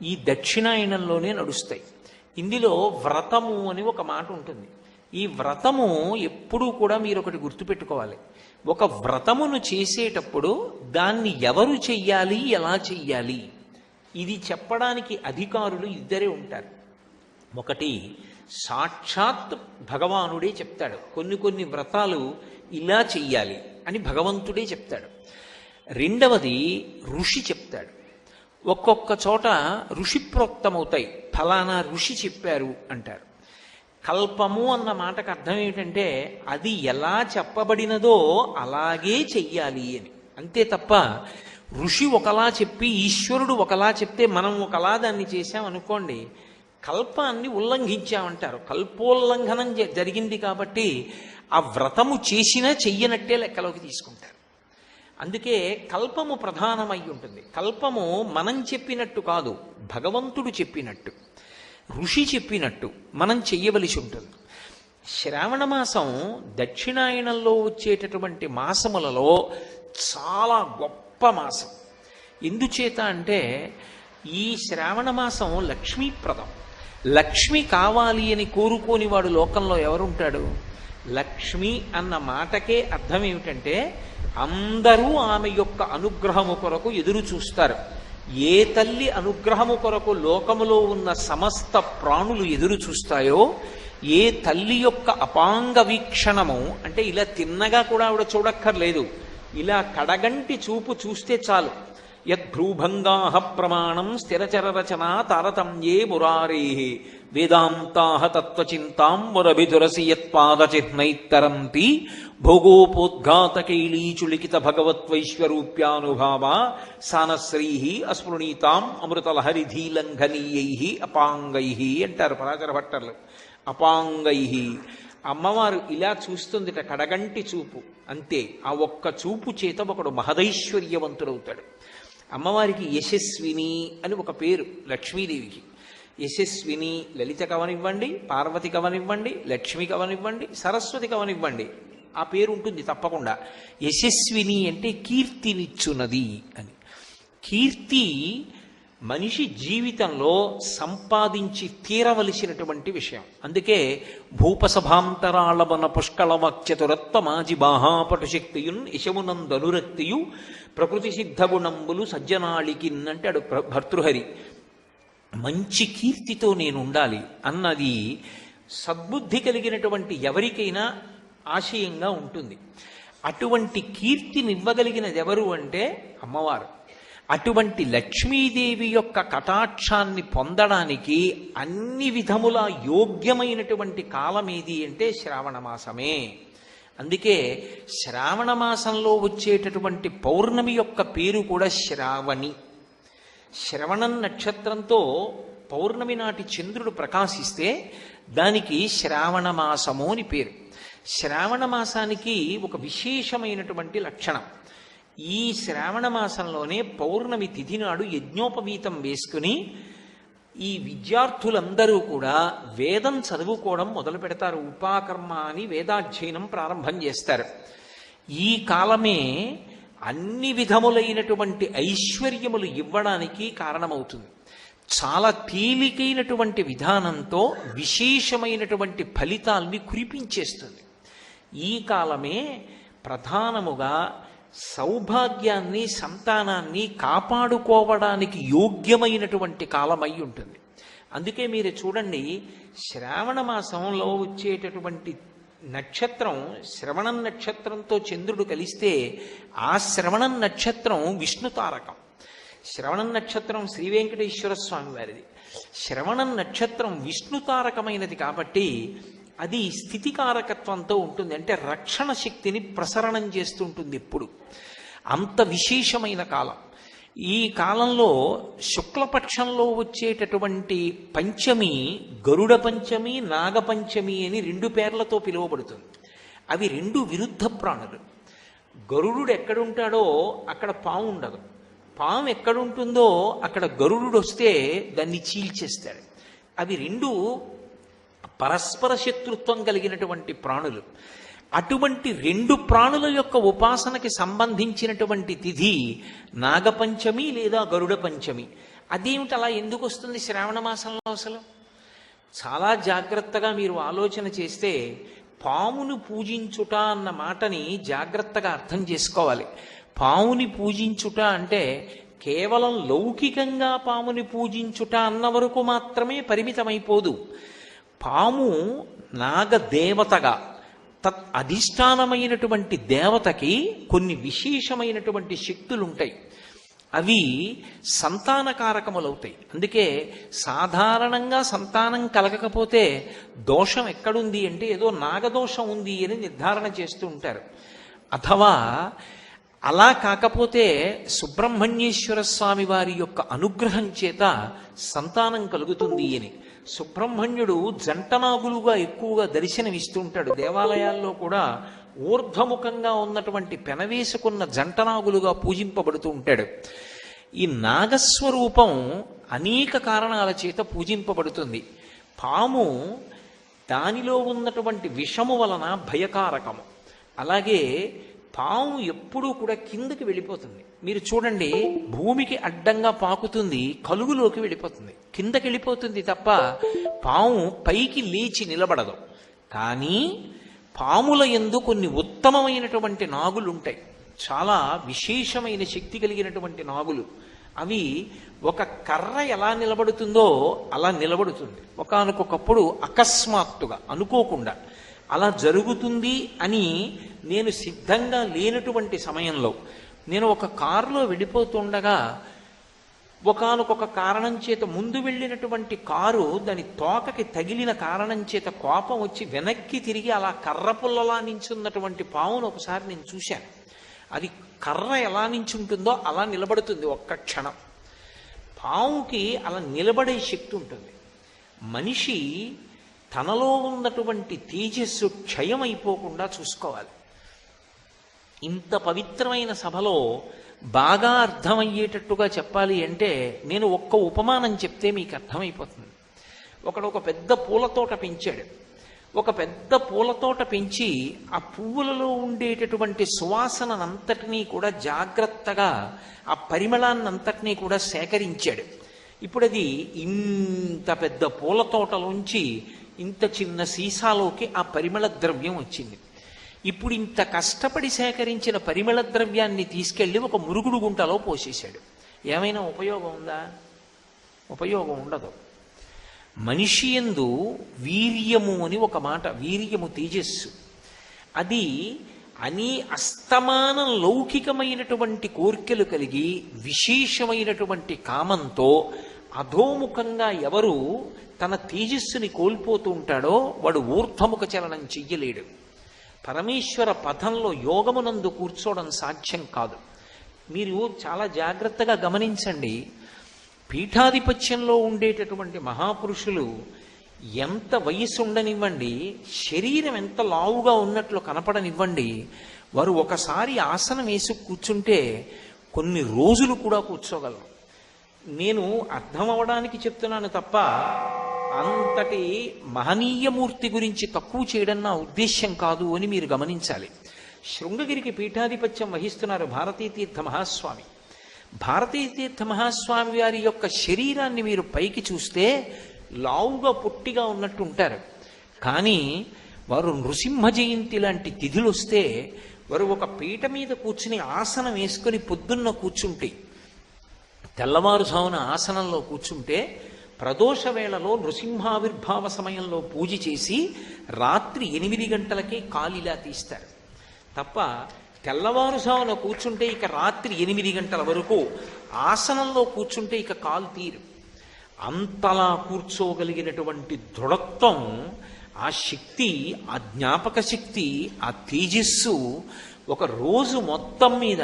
ఈ దక్షిణాయనంలోనే నడుస్తాయి. ఇందులో వ్రతము అని ఒక మాట ఉంటుంది. ఈ వ్రతము ఎప్పుడూ కూడా మీరు ఒకటి గుర్తుపెట్టుకోవాలి. ఒక వ్రతమును చేసేటప్పుడు దాన్ని ఎవరు చెయ్యాలి, ఎలా చెయ్యాలి, ఇది చెప్పడానికి అధికారులు ఇద్దరే ఉంటారు. ఒకటి సాక్షాత్ భగవానుడే చెప్తాడు, కొన్ని వ్రతాలు ఇలా చెయ్యాలి అని భగవంతుడే చెప్తాడు. రెండవది ఋషి చెప్తాడు. ఒక్కొక్క చోట ఋషి ప్రోక్తమవుతాయి, ఫలానా ఋషి చెప్పారు అంటారు. కల్పము అన్న మాటకు అర్థం ఏమిటంటే అది ఎలా చెప్పబడినదో అలాగే చెయ్యాలి అని. అంతే తప్ప ఋషి ఒకలా చెప్పి ఈశ్వరుడు ఒకలా చెప్తే మనం ఒకలా దాన్ని చేశామనుకోండి, కల్పాన్ని ఉల్లంఘించామంటారు. కల్పోల్లంఘనం జరిగింది కాబట్టి ఆ వ్రతము చేసినా చెయ్యనట్టే లెక్కలోకి తీసుకుంటారు. అందుకే కల్పము ప్రధానమై ఉంటుంది. కల్పము మనం చెప్పినట్టు కాదు, భగవంతుడు చెప్పినట్టు, ఋషి చెప్పినట్టు మనం చెయ్యవలసి ఉంటుంది. శ్రావణ మాసం దక్షిణాయనంలో వచ్చేటటువంటి మాసములలో చాలా గొప్ప మాసం. ఎందుచేత అంటే ఈ శ్రావణ మాసం లక్ష్మీప్రదం. లక్ష్మి కావాలి అని కోరుకోని వాడు లోకంలో ఎవరుంటాడు? లక్ష్మి అన్న మాటకే అర్థం ఏమిటంటే అందరూ ఆమె యొక్క అనుగ్రహము కొరకు ఎదురు చూస్తారు. ఏ తల్లి అనుగ్రహము కొరకు లోకములో ఉన్న సమస్త ప్రాణులు ఎదురు చూస్తాయో, ఏ తల్లి యొక్క అపాంగ వీక్షణము అంటే ఇలా తిన్నగా కూడా ఆవిడ చూడక్కర్లేదు, ఇలా కడగంటి చూపు చూస్తే చాలు. యద్భ్రూభంగా ప్రమాణం స్థిరచరరచన తారతమ్యే మురారే వేదాంతా తత్వచింతాం మురభిదురసి యత్పాదచిహ్నైత్తరంతి భోగోపోద్ఘాతకైలీచులికిత భగవత్వైశ్వరూప్యానుభావ సానశ్రీ అస్మృణీతాం అమృతలహరిధీలంఘనీయై అపాంగై అంటారు పరాశర భట్టర్లు. అపాంగై అమ్మవారు ఇలా చూస్తుందిట, కడగంటి చూపు అంతే. ఆ ఒక్క చూపు చేత ఒకడు మహదైశ్వర్యవంతుడవుతాడు. అమ్మవారికి యశస్విని అని ఒక పేరు లక్ష్మీదేవికి. యశస్విని లలిత కవనివ్వండి, పార్వతి కవనివ్వండి, లక్ష్మి కవనివ్వండి, సరస్వతి కవనివ్వండి, ఆ పేరు ఉంటుంది తప్పకుండా. యశస్విని అంటే కీర్తినిచ్చున్నది అని. కీర్తి మనిషి జీవితంలో సంపాదించి తీరవలసినటువంటి విషయం. అందుకే భూపసభాంతరాళవన పుష్కళవాక్చతురత్వమాజి బాహాపటు శక్తియున్ యశమునందనురక్తియు ప్రకృతి సిద్ధగుణంబులు సజ్జనాళికిన్ అంటాడు భర్తృహరి. మంచి కీర్తితో నేను ఉండాలి అన్నది సద్బుద్ధి కలిగినటువంటి ఎవరికైనా ఆశయంగా ఉంటుంది. అటువంటి కీర్తినివ్వగలిగినది ఎవరు అంటే అమ్మవారు. అటువంటి లక్ష్మీదేవి యొక్క కటాక్షాన్ని పొందడానికి అన్ని విధముల యోగ్యమైనటువంటి కాలం ఏది అంటే శ్రావణ మాసమే. అందుకే శ్రావణ మాసంలో వచ్చేటటువంటి పౌర్ణమి యొక్క పేరు కూడా శ్రావణి. శ్రవణం నక్షత్రంతో పౌర్ణమి నాటి చంద్రుడు ప్రకాశిస్తే దానికి శ్రావణ మాసము అని పేరు. శ్రావణ మాసానికి ఒక విశేషమైనటువంటి లక్షణం. ఈ శ్రావణ మాసంలోనే పౌర్ణమి తిథి నాడు యజ్ఞోపవీతం వేసుకుని ఈ విద్యార్థులందరూ కూడా వేదం చదువుకోవడం మొదలు పెడతారు. ఉపాకర్మ అని వేదాధ్యయనం ప్రారంభం చేస్తారు. ఈ కాలమే అన్ని విధములైనటువంటి ఐశ్వర్యములు ఇవ్వడానికి కారణమవుతుంది. చాలా తేలికైనటువంటి విధానంతో విశేషమైనటువంటి ఫలితాల్ని కురిపించేస్తుంది. ఈ కాలమే ప్రధానముగా సౌభాగ్యాన్ని, సంతానాన్ని కాపాడుకోవడానికి యోగ్యమైనటువంటి కాలమై ఉంటుంది. అందుకే మీరు చూడండి, శ్రావణ మాసంలో వచ్చేటటువంటి నక్షత్రం శ్రవణం నక్షత్రంతో చంద్రుడు కలిస్తే ఆ శ్రవణం నక్షత్రం విష్ణు తారకం. శ్రవణం నక్షత్రం శ్రీ వెంకటేశ్వర స్వామి వారిది. శ్రవణం నక్షత్రం విష్ణు తారకమైనది కాబట్టి అది స్థితికారకత్వంతో ఉంటుంది. అంటే రక్షణ శక్తిని ప్రసరణం చేస్తుంటుంది ఎప్పుడు. అంత విశేషమైన కాలం. ఈ కాలంలో శుక్లపక్షంలో వచ్చేటటువంటి పంచమి గరుడ పంచమి, నాగపంచమి అని రెండు పేర్లతో పిలువబడుతుంది. అవి రెండు విరుద్ధ ప్రాణులు. గరుడు ఎక్కడుంటాడో అక్కడ పాము ఉండదు. పాము ఎక్కడుంటుందో అక్కడ గరుడు వస్తే దాన్ని చీల్చేస్తాడు. అవి రెండు పరస్పర శత్రుత్వం కలిగినటువంటి ప్రాణులు. అటువంటి రెండు ప్రాణుల యొక్క ఉపాసనకి సంబంధించినటువంటి తిథి నాగపంచమి లేదా గరుడ పంచమి. అదేమిటి అలా ఎందుకు వస్తుంది శ్రావణ మాసంలో? అసలు చాలా జాగ్రత్తగా మీరు ఆలోచన చేస్తే పామును పూజించుట అన్న మాటని జాగ్రత్తగా అర్థం చేసుకోవాలి. పాముని పూజించుట అంటే కేవలం లౌకికంగా పాముని పూజించుట అన్న వరకు మాత్రమే పరిమితమైపోదు. పాము నాగదేవతగా తత్ అధిష్టానమైనటువంటి దేవతకి కొన్ని విశేషమైనటువంటి శక్తులుంటాయి. అవి సంతానకారకములవుతాయి. అందుకే సాధారణంగా సంతానం కలగకపోతే దోషం ఎక్కడుంది అంటే ఏదో నాగదోషం ఉంది అని నిర్ధారణ చేస్తూ ఉంటారు. అథవా అలా కాకపోతే సుబ్రహ్మణ్యేశ్వర స్వామి వారి యొక్క అనుగ్రహం చేత సంతానం కలుగుతుంది అని. సుబ్రహ్మణ్యుడు జంటనాగులుగా ఎక్కువగా దర్శనమిస్తూ ఉంటాడు. దేవాలయాల్లో కూడా ఊర్ధ్వముఖంగా ఉన్నటువంటి పెనవేసుకున్న జంటనాగులుగా పూజింపబడుతూ ఉంటాడు. ఈ నాగస్వరూపం అనేక కారణాల చేత పూజింపబడుతుంది. పాము దానిలో ఉన్నటువంటి విషము వలన భయకారకము. అలాగే పాము ఎప్పుడూ కూడా కిందకి వెళ్ళిపోతుంది. మీరు చూడండి, భూమికి అడ్డంగా పాకుతుంది, కలుగులోకి వెళ్ళిపోతుంది, కిందకి వెళ్ళిపోతుంది తప్ప పాము పైకి లేచి నిలబడదు. కానీ పాముల యందు కొన్ని ఉత్తమమైనటువంటి నాగులు ఉంటాయి, చాలా విశేషమైన శక్తి కలిగినటువంటి నాగులు. అవి ఒక కర్ర ఎలా నిలబడుతుందో అలా నిలబడుతుంది. ఒకానొకప్పుడు అకస్మాత్తుగా అనుకోకుండా అలా జరుగుతుంది అని నేను సిద్ధంగా లేనటువంటి సమయంలో, నేను ఒక కారులో వెళ్ళిపోతుండగా ఒకానొక కారణం చేత ముందు వెళ్ళినటువంటి కారు దాని తోకకి తగిలిన కారణం చేత కోపం వచ్చి వెనక్కి తిరిగి అలా కర్ర పుల్లలా నించున్నటువంటి పావును ఒకసారి నేను చూశాను. అది కర్ర ఎలా నించుంటుందో అలా నిలబడుతుంది ఒక్క క్షణం. పావుకి అలా నిలబడే శక్తి ఉంటుంది. మనిషి తనలో ఉన్నటువంటి తేజస్సు క్షయమైపోకుండా చూసుకోవాలి. ఇంత పవిత్రమైన సభలో బాగా అర్థమయ్యేటట్టుగా చెప్పాలి అంటే నేను ఒక్క ఉపమానం చెప్తే మీకు అర్థమైపోతుంది. ఒకడు ఒక పెద్ద పూలతోట పెంచాడు. ఒక పెద్ద పూలతోట పెంచి ఆ పువ్వులలో ఉండేటటువంటి సువాసనంతటినీ కూడా జాగ్రత్తగా, ఆ పరిమళాన్నంతటినీ కూడా సేకరించాడు. ఇప్పుడు అది ఇంత పెద్ద పూలతోటలోంచి ఇంత చిన్న సీసాలోకి ఆ పరిమళ ద్రవ్యం వచ్చింది. ఇప్పుడు ఇంత కష్టపడి సేకరించిన పరిమళ ద్రవ్యాన్ని తీసుకెళ్లి ఒక మురుగుడు గుంటలో పోసేశాడు. ఏమైనా ఉపయోగం ఉందా? ఉపయోగం ఉండదు. మనిషి యందు వీర్యము అని ఒక మాట, వీర్యము తేజస్సు, అది అస్తమానం లౌకికమైనటువంటి కోర్కెలు కలిగి విశేషమైనటువంటి కామంతో అధోముఖంగా ఎవరు తన తేజస్సుని కోల్పోతూ ఉంటాడో వాడు ఊర్ధ్వముఖ చలనం చెయ్యలేడు. పరమేశ్వర పథంలో యోగమునందు కూర్చోవడం సాధ్యం కాదు. మీరు చాలా జాగ్రత్తగా గమనించండి. పీఠాధిపత్యంలో ఉండేటటువంటి మహాపురుషులు ఎంత వయసు ఉండనివ్వండి, శరీరం ఎంత లావుగా ఉన్నట్లు కనపడనివ్వండి, వారు ఒకసారి ఆసనం వేసి కూర్చుంటే కొన్ని రోజులు కూడా కూర్చోగలరు. నేను అర్థం అవడానికి చెప్తున్నాను తప్ప అంతటి మహనీయమూర్తి గురించి తక్కువ చేయడం నా ఉద్దేశ్యం కాదు అని మీరు గమనించాలి. శృంగగిరికి పీఠాధిపత్యం వహిస్తున్నారు భారతీతీర్థ మహాస్వామి. భారతీతీర్థ మహాస్వామి వారి యొక్క శరీరాన్ని మీరు పైకి చూస్తే లావుగా పొట్టిగా ఉన్నట్టు ఉంటారు. కానీ వారు నృసింహ జయంతి లాంటి తిథులు వస్తే వారు ఒక పీట మీద కూర్చుని ఆసనం వేసుకొని పొద్దున్న కూర్చుంటే, తెల్లవారుజామున ఆసనంలో కూర్చుంటే ప్రదోష వేళలో నృసింహావిర్భావ సమయంలో పూజ చేసి రాత్రి 8 గంటలకే కాలిలా తీస్తారు తప్ప తెల్లవారుజామున కూర్చుంటే ఇక రాత్రి 8 గంటల వరకు ఆసనంలో కూర్చుంటే ఇక కాలు తీరు. అంతలా కూర్చోగలిగినటువంటి దృఢత్వం, ఆ శక్తి, ఆ జ్ఞాపక శక్తి, ఆ తేజస్సు ఒక రోజు మొత్తం మీద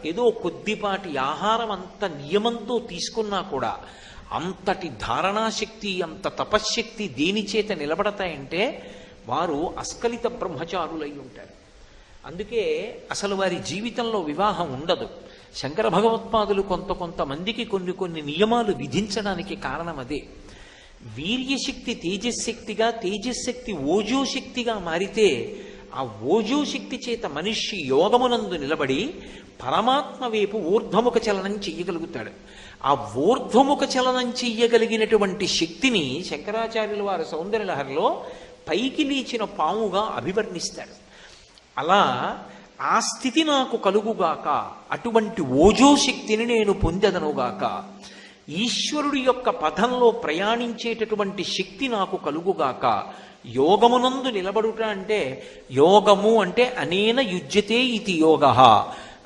ఏదో కొద్దిపాటి ఆహారం అంత నియమంతో తీసుకున్నా కూడా అంతటి ధారణాశక్తి, అంత తపశ్శక్తి దేని చేత నిలబడతాయంటే వారు అస్కలిత బ్రహ్మచారులై ఉంటారు. అందుకే అసలు వారి జీవితంలో వివాహం ఉండదు. శంకర భగవత్పాదులు కొంతమందికి కొన్ని నియమాలు విధించడానికి కారణం అదే. వీర్యశక్తి తేజశక్తిగా, తేజశక్తి ఓజోశక్తిగా మారితే ఆ ఓజోశక్తి చేత మనిషి యోగమునందు నిలబడి పరమాత్మ వైపు ఊర్ధ్వముఖ చలనం చెయ్యగలుగుతాడు. ఆ ఊర్ధ్వముఖ చలనం చెయ్యగలిగినటువంటి శక్తిని శంకరాచార్యుల వారి సౌందర్యలహరిలో పైకి లేచిన పాముగా అభివర్ణిస్తాడు. అలా ఆ స్థితి నాకు కలుగుగాక, అటువంటి ఓజోశక్తిని నేను పొందెదనుగాక, ఈశ్వరుడి యొక్క పథంలో ప్రయాణించేటటువంటి శక్తి నాకు కలుగుగాక. యోగమునందు నిలబడుట అంటే, యోగము అంటే అనేన యుజ్యతే ఇది యోగ,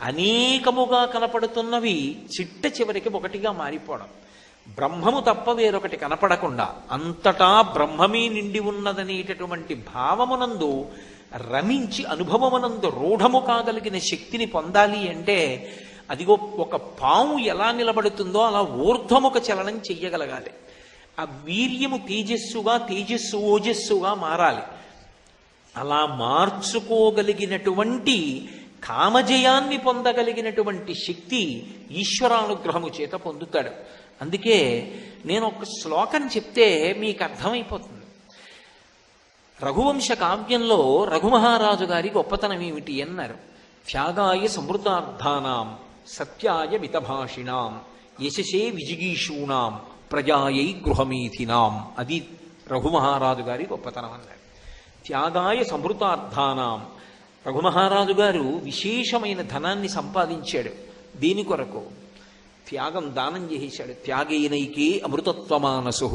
అనేకముగా కనపడుతున్నవి చిట్ట చివరికి ఒకటిగా మారిపోవడం. బ్రహ్మము తప్ప వేరొకటి కనపడకుండా అంతటా బ్రహ్మమే నిండి ఉన్నదనేటటువంటి భావమునందు రమించి అనుభవమనందు రూఢము కాగలిగిన శక్తిని పొందాలి అంటే అదిగో ఒక పాము ఎలా నిలబడుతుందో అలా ఊర్ధ్వముఖ చలనం చెయ్యగలగాలి. ఆ వీర్యము తేజస్సుగా, తేజస్సు ఓజస్సుగా మారాలి. అలా మార్చుకోగలిగినటువంటి కామజయాన్ని పొందగలిగినటువంటి శక్తి ఈశ్వరానుగ్రహము చేత పొందుతాడు. అందుకే నేను ఒక శ్లోకం చెప్తే మీకు అర్థమైపోతుంది. రఘువంశ కావ్యంలో రఘుమహారాజు గారి గొప్పతనం ఏమిటి అన్నారు. త్యాగాయ సమృద్ధార్థానాం సత్యాయ మితభాషిణాం యశసే విజిగీషూణాం ప్రజాయై గృహమీథినాం. అది రఘుమహారాజు గారి గొప్పతనం అన్నారు. త్యాగాయ సమృద్ధార్థానాం. రఘుమహారాజు గారు విశేషమైన ధనాన్ని సంపాదించాడు. దీని కొరకు త్యాగం, దానం చేసేశాడు. త్యాగేనైకే అమృతత్వమానసు.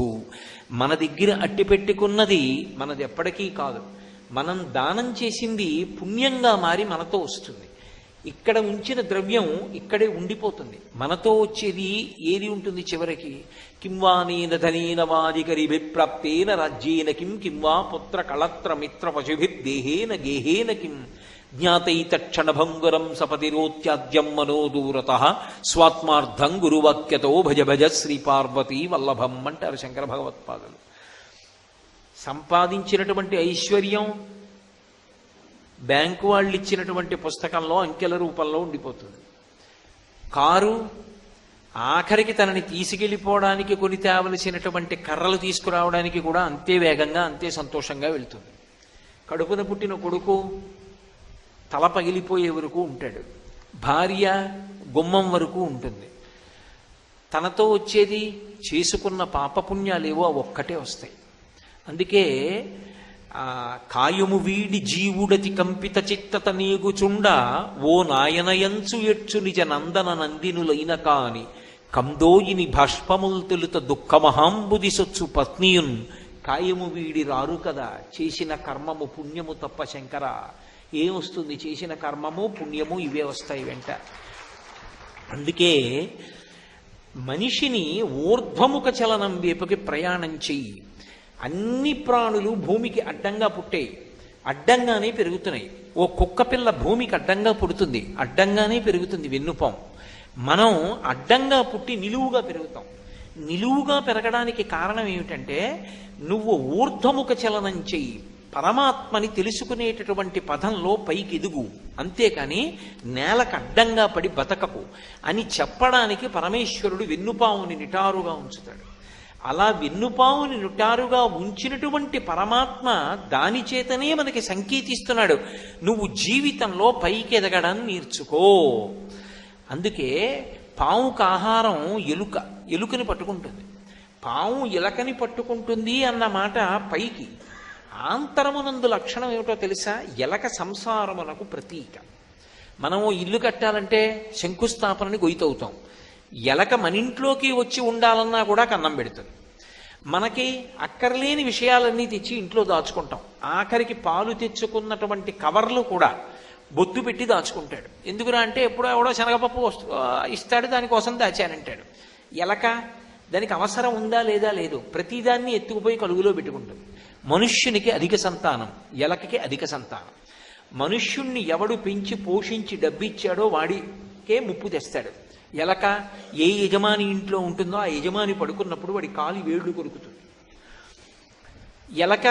మన దగ్గర అట్టి పెట్టుకున్నది మనది ఎప్పటికీ కాదు. మనం దానం చేసింది పుణ్యంగా మారి మనతో వస్తుంది. ఇక్కడ ఉంచిన ద్రవ్యం ఇక్కడే ఉండిపోతుంది. మనతో వచ్చేది ఏది ఉంటుంది చివరికి? కింవానేన ధనేన వాదికరిభిప్రాప్తేన రాజ్యేన కింవా పుత్ర కళత్ర మిత్ర పశుభిర్దేహేన గేహేన కిం జ్ఞాతైతక్షణభంగురం సపతిరోత్యాద్యం మనోదూరత స్వాత్మార్థం గురువాక్యతో భజ భజ శ్రీ పార్వతీ వల్లభం అంటారు శంకర భగవత్పాదులు. సంపాదించినటువంటి ఐశ్వర్యం బ్యాంకు వాళ్ళు ఇచ్చినటువంటి పుస్తకంలో అంకెల రూపంలో ఉండిపోతుంది. కారు ఆఖరికి తనని తీసుకెళ్ళిపోవడానికి కొని తేవలసినటువంటి కర్రలు తీసుకురావడానికి కూడా అంతే వేగంగా, అంతే సంతోషంగా వెళ్తుంది. కడుపున పుట్టిన కొడుకు తల పగిలిపోయే వరకు ఉంటాడు. భార్య గుమ్మం వరకు ఉంటుంది. తనతో వచ్చేది చేసుకున్న పాపపుణ్యాలేవో అవి ఒక్కటే వస్తాయి. అందుకే కాయము వీడి జీవుడతి కంపిత చిత్తత నీగుచుండ ఓ నాయనయంచు ఎచ్చు నిజ నందన నందినులైన కాని కందోయిని భాష్పముల్ తెలుత దుఃఖమహాంబుది సొచ్చు పత్నియున్ కాయము వీడి రారు కదా. చేసిన కర్మము పుణ్యము తప్ప శంకర ఏమొస్తుంది? చేసిన కర్మము పుణ్యము ఇవే వస్తాయి వెంట. అందుకే మనిషిని ఊర్ధ్వముఖ చలనం వైపుకి ప్రయాణం చెయ్యి. అన్ని ప్రాణులు భూమికి అడ్డంగా పుట్టాయి, అడ్డంగానే పెరుగుతున్నాయి. ఓ కుక్క పిల్ల భూమికి అడ్డంగా పుడుతుంది, అడ్డంగానే పెరుగుతుంది వెన్నుపాం. మనం అడ్డంగా పుట్టి నిలువుగా పెరుగుతాం. నిలువుగా పెరగడానికి కారణం ఏమిటంటే నువ్వు ఊర్ధ్వముఖ చలనం చెయ్యి. పరమాత్మని తెలుసుకునేటటువంటి పదంలో పైకి ఎదుగు, అంతేకాని నేలకు అడ్డంగా పడి బతకపు అని చెప్పడానికి పరమేశ్వరుడు వెన్నుపావుని నిటారుగా ఉంచుతాడు. అలా వెన్నుపావుని నిటారుగా ఉంచినటువంటి పరమాత్మ దాని చేతనే మనకి సంకేతిస్తున్నాడు, నువ్వు జీవితంలో పైకి ఎదగడం నేర్చుకో. అందుకే పావుకు ఆహారం ఎలుక, ఎలుకని పట్టుకుంటుంది. పాము ఎలకని పట్టుకుంటుంది అన్న మాట పైకి. ఆంతరమునందు లక్షణం ఏమిటో తెలుసా? ఎలక సంసారమునకు ప్రతీక. మనము ఇల్లు కట్టాలంటే శంకుస్థాపనని గొయ్యవుతాం. ఎలక మన ఇంట్లోకి వచ్చి ఉండాలన్నా కూడా కన్నం పెడుతుంది. మనకి అక్కర్లేని విషయాలన్నీ తెచ్చి ఇంట్లో దాచుకుంటాం. ఆఖరికి పాలు తెచ్చుకున్నటువంటి కవర్లు కూడా బొత్తు పెట్టి దాచుకుంటాడు. ఎందుకురా అంటే ఎప్పుడో ఎవడో శనగపప్పు ఇస్తాడు, దానికోసం దాచానంటాడు. ఎలక దానికి అవసరం ఉందా లేదా లేదు, ప్రతిదాన్ని ఎత్తుకుపోయి కలుగులో పెట్టుకుంటుంది. మనుష్యునికి అధిక సంతానం, ఎలకకి అధిక సంతానం. మనుష్యుణ్ణి ఎవడు పెంచి పోషించి డబ్బిచ్చాడో వాడికే ముప్పు తెస్తాడు. ఎలక ఏ యజమాని ఇంట్లో ఉంటుందో ఆ యజమాని పడుకున్నప్పుడు వాడి కాలి వేళ్ళు కొరుకుతుంది. ఎలక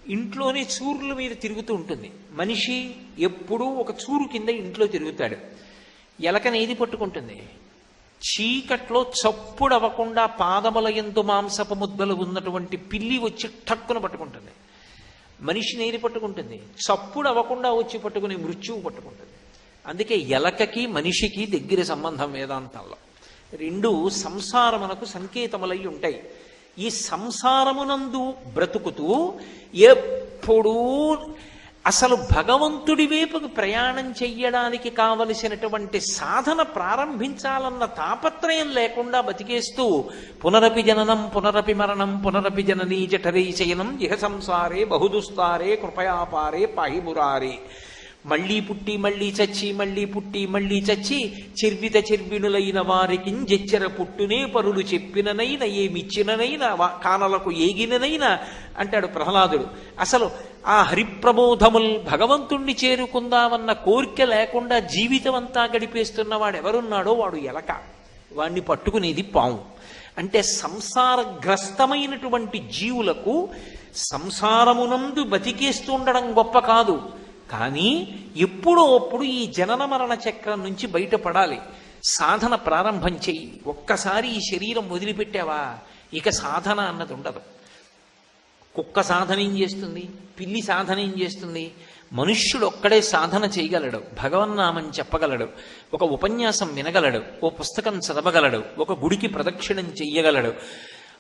ఇంట్లోనే చూరుల మీద తిరుగుతూ ఉంటుంది. మనిషి ఎప్పుడూ ఒక చూరు కింద ఇంట్లో తిరుగుతాడు. ఎలకని ఏది పట్టుకుంటుంది? చీకట్లో చప్పుడు అవ్వకుండా పాదముల యందు మాంసపు ముద్దలు ఉన్నటువంటి పిల్లి వచ్చి ఠక్కున పట్టుకుంటుంది. మనిషిని ఏది పట్టుకుంటుంది? చప్పుడు అవ్వకుండా వచ్చి పట్టుకుని మృత్యువు పట్టుకుంటుంది. అందుకే ఎలకకి మనిషికి దగ్గర సంబంధం వేదాంతాల్లో. రెండు సంసారమునకు సంకేతములై ఉంటాయి. ఈ సంసారమునందు బ్రతుకుతూ ఎప్పుడూ అసలు భగవంతుడి వైపుకు ప్రయాణం చెయ్యడానికి కావలసినటువంటి సాధన ప్రారంభించాలన్న తాపత్రయం లేకుండా బతికేస్తూ పునరపి జననం పునరపి మరణం పునరపి జననీ జఠరీ శయనం ఇహ సంసారే బహుదుస్తారే కృపయాపారే పాహి మురారే. మళ్ళీ పుట్టి మళ్ళీ చచ్చి, మళ్ళీ పుట్టి మళ్ళీ చచ్చి, చిర్విత చిర్వినులైన వారికి జెచ్చర పుట్టునే పరులు చెప్పిననైనా ఏమిచ్చిననైనా కానలకు ఏగిననైనా అంటాడు ప్రహ్లాదుడు. అసలు ఆ హరిప్రబోధముల్ భగవంతుణ్ణి చేరుకుందామన్న కోరిక లేకుండా జీవితం అంతా గడిపేస్తున్న వాడు ఎవరున్నాడో వాడు ఎలక, వాణ్ణి పట్టుకునేది పాము. అంటే సంసారగ్రస్తమైనటువంటి జీవులకు సంసారమునందు బతికేస్తుండడం గొప్ప కాదు, కానీ ఎప్పుడో అప్పుడు ఈ జనన మరణ చక్రం నుంచి బయటపడాలి. సాధన ప్రారంభం చెయ్యి. ఒక్కసారి ఈ శరీరం వదిలిపెట్టావా ఇక సాధన అన్నది ఉండదు. కుక్క సాధన ఏం చేస్తుంది, పిల్లి సాధన ఏం చేస్తుంది, మనుష్యుడు ఒక్కడే సాధన చేయగలడు, భగవన్నామం చెప్పగలడు, ఒక ఉపన్యాసం వినగలడు, ఓ పుస్తకం చదవగలడు, ఒక గుడికి ప్రదక్షిణం చెయ్యగలడు,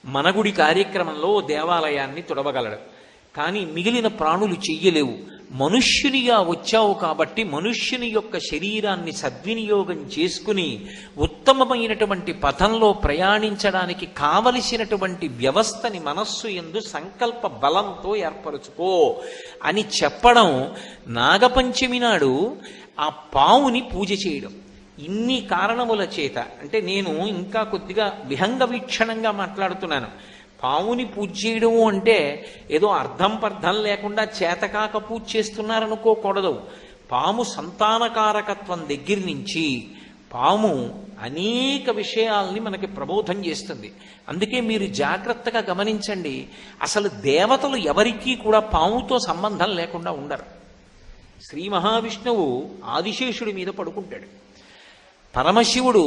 మన గుడి కార్యక్రమంలో దేవాలయాన్ని తుడవగలడు. కానీ మిగిలిన ప్రాణులు చెయ్యలేవు. మనుష్యునిగా వచ్చావు కాబట్టి మనుష్యుని యొక్క శరీరాన్ని సద్వినియోగం చేసుకుని ఉత్తమమైనటువంటి పథంలో ప్రయాణించడానికి కావలసినటువంటి వ్యవస్థని మనస్సు యందు సంకల్ప బలంతో ఏర్పరచుకో అని చెప్పడం. నాగపంచమి నాడు ఆ పావుని పూజ చేయడం ఇన్ని కారణముల చేత. అంటే నేను ఇంకా కొద్దిగా విహంగ వీక్షణంగా మాట్లాడుతున్నాను. పావుని పూజ చేయడము అంటే ఏదో అర్థం పర్థం లేకుండా చేతకాక పూజ చేస్తున్నారనుకోకూడదు. పాము సంతానకారకత్వం దగ్గర నుంచి పాము అనేక విషయాల్ని మనకి ప్రబోధం చేస్తుంది. అందుకే మీరు జాగ్రత్తగా గమనించండి, అసలు దేవతలు ఎవరికీ కూడా పాముతో సంబంధం లేకుండా ఉండరు. శ్రీ మహావిష్ణువు ఆదిశేషుడి మీద పడుకుంటాడు, పరమశివుడు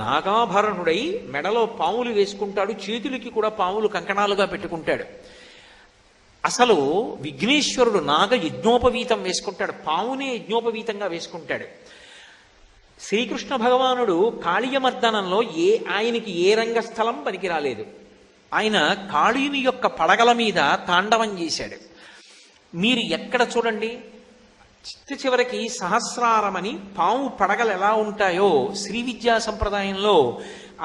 నాగాభరణుడై మెడలో పాములు వేసుకుంటాడు, చేతులకి కూడా పాములు కంకణాలుగా పెట్టుకుంటాడు. అసలు విఘ్నేశ్వరుడు నాగ యజ్ఞోపవీతం వేసుకుంటాడు, పామునే యజ్ఞోపవీతంగా వేసుకుంటాడు. శ్రీకృష్ణ భగవానుడు కాళీయమర్దనంలో ఆయనకి ఏ రంగస్థలం పనికి రాలేదు. ఆయన కాళీయుని యొక్క పడగల మీద తాండవం చేశాడు. మీరు ఎక్కడ చూడండి, చివరికి సహస్రారమని పాము పడగలు ఎలా ఉంటాయో శ్రీ విద్యా సంప్రదాయంలో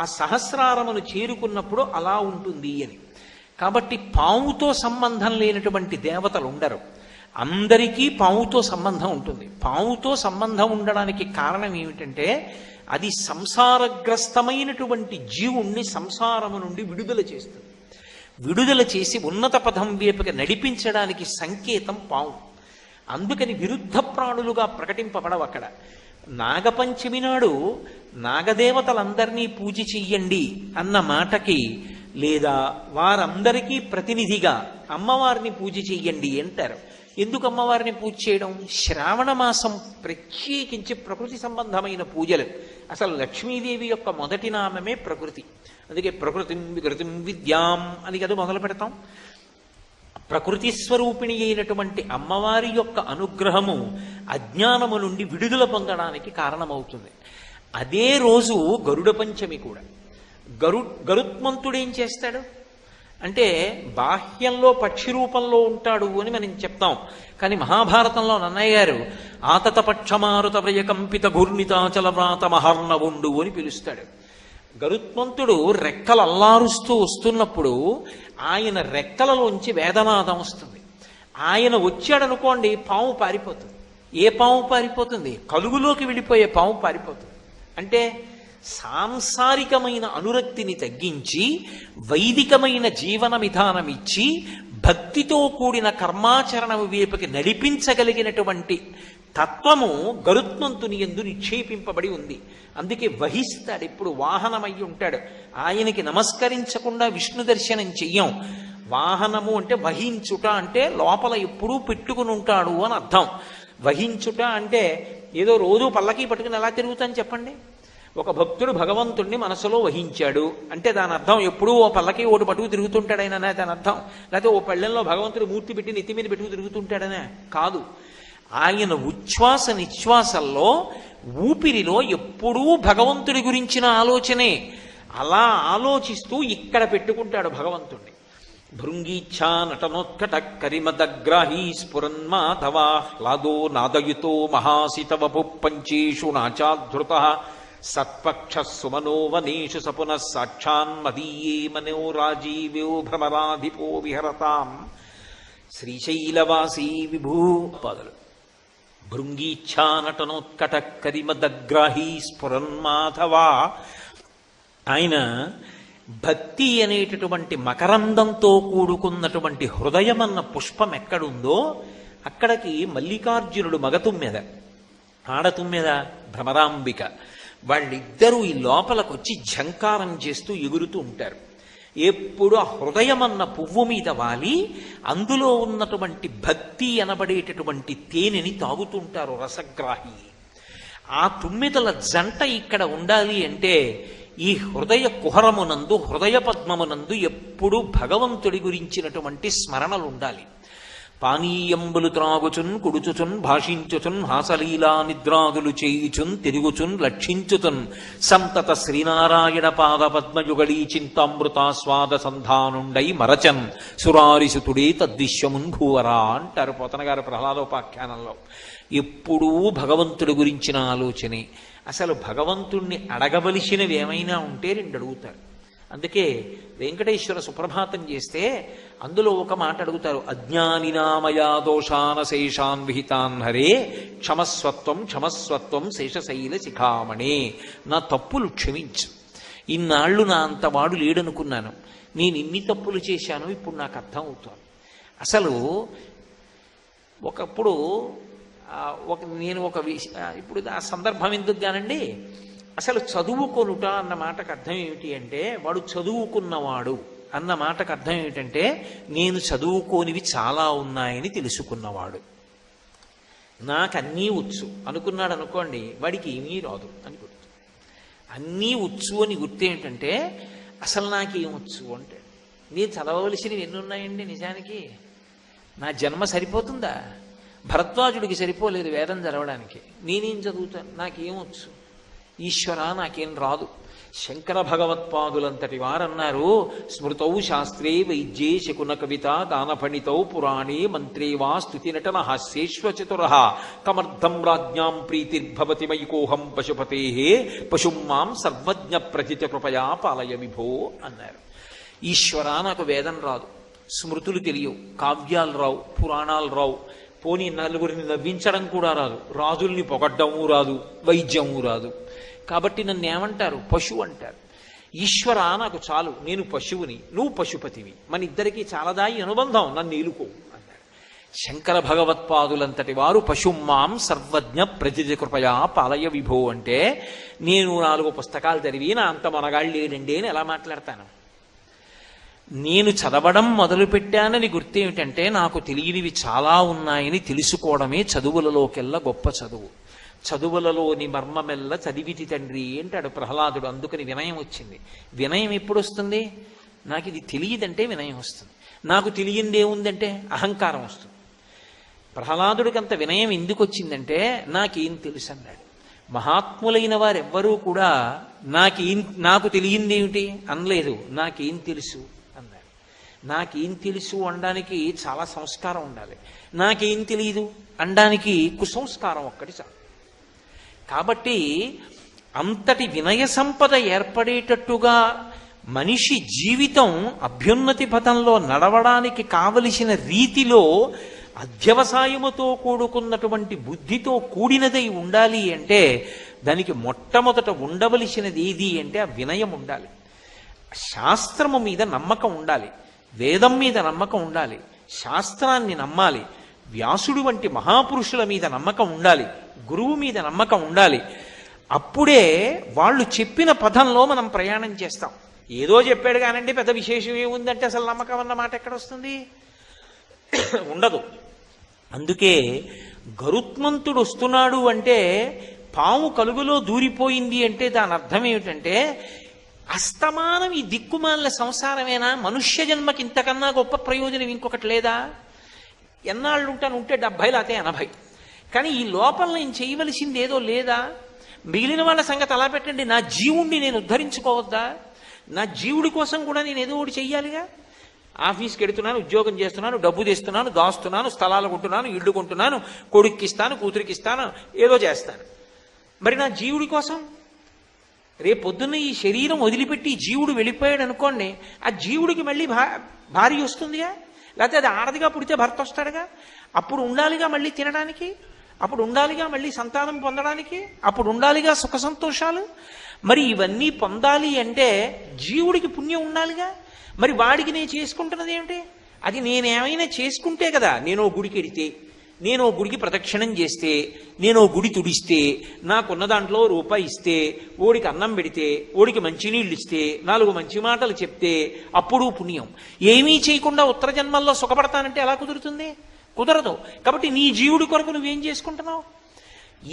ఆ సహస్రారమును చేరుకున్నప్పుడు అలా ఉంటుంది అని. కాబట్టి పాముతో సంబంధం లేనటువంటి దేవతలు ఉండరు. అందరికీ పాముతో సంబంధం ఉంటుంది. పాముతో సంబంధం ఉండడానికి కారణం ఏమిటంటే అది సంసారగ్రస్తమైనటువంటి జీవుణ్ణి సంసారము నుండి విడుదల చేస్తుంది. విడుదల చేసి ఉన్నత పదం వైపుకి నడిపించడానికి సంకేతం పాము. అందుకని విరుద్ధ ప్రాణులుగా ప్రకటింపబడవు అక్కడ. నాగపంచమి నాడు నాగదేవతలందరినీ పూజ చెయ్యండి అన్న మాటకి, లేదా వారందరికీ ప్రతినిధిగా అమ్మవారిని పూజ చెయ్యండి అంటారు. ఎందుకు అమ్మవారిని పూజ చేయడం? శ్రావణ మాసం ప్రత్యేకించి ప్రకృతి సంబంధమైన పూజలు. అసలు లక్ష్మీదేవి యొక్క మొదటి నామమే ప్రకృతి. అందుకే ప్రకృతిం వికృతిం విద్యాం అని కదా మొదలు పెడతాం. ప్రకృతి స్వరూపిణి అయినటువంటి అమ్మవారి యొక్క అనుగ్రహము అజ్ఞానము నుండి విడుదల పొందడానికి కారణమవుతుంది. అదే రోజు గరుడ పంచమి కూడా. గరుత్మంతుడు ఏం చేస్తాడు అంటే బాహ్యంలో పక్షి రూపంలో ఉంటాడు అని మనం చెప్తాం. కానీ మహాభారతంలో నన్నయ్య గారు ఆతత పక్షమారుత వ్రయకంపిత ఘూర్ణితాచల వ్రాత మహర్ణవుండు అని పిలుస్తాడు. గరుత్మంతుడు రెక్కలు అల్లారుస్తూ వస్తున్నప్పుడు ఆయన రెక్కలలోంచి వేదనాదం వస్తుంది. ఆయన వచ్చాడనుకోండి, పాము పారిపోతుంది. ఏ పాము పారిపోతుంది? కలుగులోకి వెళ్ళిపోయే పాము పారిపోతుంది. అంటే సాంసారికమైన అనురక్తిని తగ్గించి వైదికమైన జీవన విధానం ఇచ్చి భక్తితో కూడిన కర్మాచరణం వైపుకి నడిపించగలిగినటువంటి తత్వము గరుత్మంతుని యందు నిక్షేపింపబడి ఉంది. అందుకే వహిస్తాడు, ఇప్పుడు వాహనమై ఉంటాడు. ఆయనకి నమస్కరించకుండా విష్ణు దర్శనం చెయ్యం. వాహనము అంటే వహించుట, అంటే లోపల ఎప్పుడూ పెట్టుకుని ఉంటాడు అని అర్థం. వహించుట అంటే ఏదో రోజు పల్లకి పట్టుకుని ఎలా తిరుగుతాను చెప్పండి. ఒక భక్తుడు భగవంతుణ్ణి మనసులో వహించాడు అంటే దాని అర్థం ఎప్పుడూ ఓ పల్లకి ఓటు పట్టుకు తిరుగుతుంటాడైనా దాని అర్థం. లేకపోతే ఓ పళ్ళెంలో భగవంతుడు మూర్తి పెట్టి నెత్తి మీద పెట్టుకు తిరుగుతుంటాడనే కాదు. ఆయన ఉచ్ఛ్వాస నిశ్వాసల్లో ఊపిరిలో ఎప్పుడూ భగవంతుడి గురించిన ఆలోచనే. అలా ఆలోచిస్తూ ఇక్కడ పెట్టుకుంటాడు భగవంతుణ్ణి. భృంగీచ్ఛా నటనోత్కట కరిమదగ్రాహీ స్ఫురన్మాధవాహ్లాదో నాదయుతో మహాసితవపు పంచేషు నాచాధృత సత్పక్ష సుమనో వనేషు సపున సాక్షాన్మదీయే మనోరాజీవ్యో భ్రమరాధిపో విహరతాం శ్రీశైలవాసీ విభూ. పాదలు భృంగీచ్ఛా నటనోత్కట కరిమదగ్రాహీ స్ఫురన్మాధవా. ఆయన భక్తి అనేటటువంటి మకరందంతో కూడుకున్నటువంటి హృదయం అన్న పుష్పం ఎక్కడుందో అక్కడికి మల్లికార్జునుడు మగ తుమ్మెద, ఆడ తుమ్మెద భ్రమరాంబిక, వాళ్ళిద్దరూ ఈ లోపలికొచ్చి ఝంకారం చేస్తూ ఎగురుతూ ఉంటారు. ఎప్పుడు ఆ హృదయమన్న పువ్వు మీద వాలి అందులో ఉన్నటువంటి భక్తి అనబడేటటువంటి తేనెని తాగుతుంటారు రసగ్రాహి. ఆ తుమ్మెదల జంట ఇక్కడ ఉండాలి అంటే ఈ హృదయ కుహరమునందు, హృదయ పద్మమునందు ఎప్పుడూ భగవంతుడి గురించినటువంటి స్మరణలు ఉండాలి. పానీయంబులు త్రాగుచున్ కుడుచుచున్ భాషించుచున్ హాసలీలా నిద్రాదులు చేయుచున్ తిరుగుచున్ లక్షించుచున్ సంతత శ్రీనారాయణ పాద పద్మయుగళీ చింతామృతాస్వాద సంధానుండై మరచన్ సురారిసుతుడే తద్విశ్వమున్ భూవరా అంటారు పోతన గారు ప్రహ్లాదోపాఖ్యానంలో. ఎప్పుడూ భగవంతుడి గురించిన ఆలోచనే. అసలు భగవంతుణ్ణి అడగవలసినవి ఏమైనా ఉంటే రెండు అడుగుతారు. అందుకే వెంకటేశ్వర సుప్రభాతం చేస్తే అందులో ఒక మాట అడుగుతారు, అజ్ఞానినామయా దోషాన శేషాన్ విహితాన్ హరే క్షమస్వత్వం క్షమస్వత్వం శేషశైల శిఖామణే. నా తప్పులు క్షమించు, ఇన్నాళ్ళు నా అంతవాడు లేడనుకున్నాను, నేను ఇన్ని తప్పులు చేశాను, ఇప్పుడు నాకు అర్థం అవుతాను. అసలు ఒకప్పుడు నేను ఇప్పుడు ఆ సందర్భం ఎందుకు కానండి, అసలు చదువుకొనుట అన్న మాటకు అర్థం ఏమిటి అంటే వాడు చదువుకున్నవాడు అన్న మాటకు అర్థం ఏమిటంటే నేను చదువుకోనివి చాలా ఉన్నాయని తెలుసుకున్నవాడు. నాకన్నీ వచ్చు అనుకున్నాడు అనుకోండి, వాడికి ఏమీ రాదు అని గుర్తు. అన్నీ వచ్చు అని గుర్తు ఏమిటంటే అసలు నాకేమొచ్చు అంటే నేను చదవవలసినవి ఎన్ని ఉన్నాయండి నిజానికి? నా జన్మ సరిపోతుందా? భరద్వాజుడికి సరిపోలేదు వేదం చదవడానికి. నేనేం చదువుతాను? నాకేమొచ్చు? ఈశ్వర నాకేం రాదు. శంకర భగవత్పాదులంతటి వారన్నారు, స్మృతౌ శాస్త్రే వైద్యే శకున కవిత గానఫణితౌ పురాణే మంత్రే వా స్తుతి నటన హాస్యేశ్వచతుర కమర్థం రాజ్ఞాం ప్రీతిర్భవతి మైకోహం పశుపతే పశుం మాం సర్వజ్ఞ ప్రజిత కృపయా పాలయ విభో అన్నారు. ఈశ్వర నాకు వేదం రాదు, స్మృతులు తెలియవు, కావ్యాలు రావు, పురాణాలు రావు, పోనీ నలుగురిని నవ్వించడం కూడా రాదు, రాజుల్ని పొగడ్డము రాదు, వైద్యము రాదు. కాబట్టి నన్ను ఏమంటారు? పశువు అంటారు. ఈశ్వర నాకు చాలు, నేను పశువుని, నువ్వు పశుపతివి, మన ఇద్దరికీ చాలదాయి అనుబంధం, నన్ను ఏలుకో అన్నాడు. శంకర భగవత్పాదులంతటి వారు పశుమాం సర్వజ్ఞ ప్రజజ కృపయా పాలయ విభో అంటే నేను 4 పుస్తకాలు చదివి నా అంత మనగాళ్ళు లేడండి అని ఎలా మాట్లాడతాను? నేను చదవడం మొదలుపెట్టానని గుర్తేమిటంటే నాకు తెలియనివి చాలా ఉన్నాయని తెలుసుకోవడమే చదువులలోకెల్లా గొప్ప చదువు. చదువులలోని మర్మమెల్ల చదివితి తండ్రి అంటాడు ప్రహ్లాదుడు. అందుకని వినయం వచ్చింది. వినయం ఎప్పుడు వస్తుంది? నాకు ఇది తెలియదంటే వినయం వస్తుంది. నాకు తెలియంది ఏముందంటే అహంకారం వస్తుంది. ప్రహ్లాదుడికి అంత వినయం ఎందుకు వచ్చిందంటే నాకేం తెలుసు అన్నాడు. మహాత్ములైన వారెవ్వరూ కూడా నాకు తెలియంది ఏమిటి అనలేదు, నాకేం తెలుసు అన్నాడు. నాకేం తెలుసు అనడానికి చాలా సంస్కారం ఉండాలి, నాకేం తెలియదు అనడానికి కుసంస్కారం ఒక్కటి చాలు. కాబట్టి అంతటి వినయ సంపద ఏర్పడేటట్టుగా మనిషి జీవితం అభ్యున్నతి పథంలో నడవడానికి కావలసిన రీతిలో అధ్యవసాయముతో కూడుకున్నటువంటి బుద్ధితో కూడినదై ఉండాలి అంటే దానికి మొట్టమొదట ఉండవలసినది ఏది అంటే ఆ వినయం ఉండాలి. శాస్త్రము మీద నమ్మకం ఉండాలి, వేదం మీద నమ్మకం ఉండాలి, శాస్త్రాన్ని నమ్మాలి, వ్యాసుడు వంటి మహాపురుషుల మీద నమ్మకం ఉండాలి, గురువు మీద నమ్మకం ఉండాలి. అప్పుడే వాళ్ళు చెప్పిన పదంలో మనం ప్రయాణం చేస్తాం. ఏదో చెప్పాడు కానండి పెద్ద విశేషం ఏముందంటే అసలు నమ్మకం అన్న మాట ఎక్కడ వస్తుంది? ఉండదు. అందుకే గరుత్మంతుడు వస్తున్నాడు అంటే పాము కలుగులో దూరిపోయింది అంటే దాని అర్థం ఏమిటంటే అస్తమానం ఈ దిక్కుమాలిన సంసారమేనా? మనుష్య జన్మకి ఇంతకన్నా గొప్ప ప్రయోజనం ఇంకొకటి లేదా? ఎన్నాళ్ళు ఉంటాను? ఉంటే 70 లేకపోతే 80. కానీ ఈ లోపల నేను చేయవలసింది ఏదో లేదా? మిగిలిన వాళ్ళ సంగతి అలా పెట్టండి, నా జీవుణ్ణి నేను ఉద్ధరించుకోవద్దా? నా జీవుడి కోసం కూడా నేను ఏదో ఒకటి చెయ్యాలిగా. ఆఫీస్కి వెడుతున్నాను, ఉద్యోగం చేస్తున్నాను, డబ్బు తెస్తున్నాను, దాస్తున్నాను, స్థలాలు కొంటున్నాను, ఇళ్ళు కొంటున్నాను, కొడుక్కిస్తాను, కూతురికిస్తాను, ఏదో చేస్తాను. మరి నా జీవుడి కోసం రేపొద్దున్న ఈ శరీరం వదిలిపెట్టి జీవుడు వెళ్ళిపోయాడు అనుకోండి, ఆ జీవుడికి మళ్ళీ భార్య వస్తుందిగా, లేకపోతే అది ఆడదిగా పుడితే భర్త వస్తాడుగా, అప్పుడు ఉండాలిగా మళ్ళీ తినడానికి, అప్పుడు ఉండాలిగా మళ్ళీ సంతానం పొందడానికి, అప్పుడు ఉండాలిగా సుఖ సంతోషాలు. మరి ఇవన్నీ పొందాలి అంటే జీవుడికి పుణ్యం ఉండాలిగా. మరి వాడికి నేను చేసుకుంటున్నది ఏమిటి? అది నేనేమైనా చేసుకుంటే కదా. నేను గుడికి వెడితే, నేను ఓ గుడికి ప్రదక్షిణం చేస్తే, నేను ఓ గుడి తుడిస్తే, నాకున్న దాంట్లో రూపాయి ఇస్తే, ఓడికి అన్నం పెడితే, ఓడికి మంచినీళ్ళు ఇస్తే, 4 మంచి మాటలు చెప్తే అప్పుడు పుణ్యం. ఏమీ చేయకుండా ఉత్తర జన్మల్లో సుఖపడతానంటే ఎలా కుదురుతుంది? కుదరదు. కాబట్టి నీ జీవుడి కొరకు నువ్వేం చేసుకుంటున్నావు?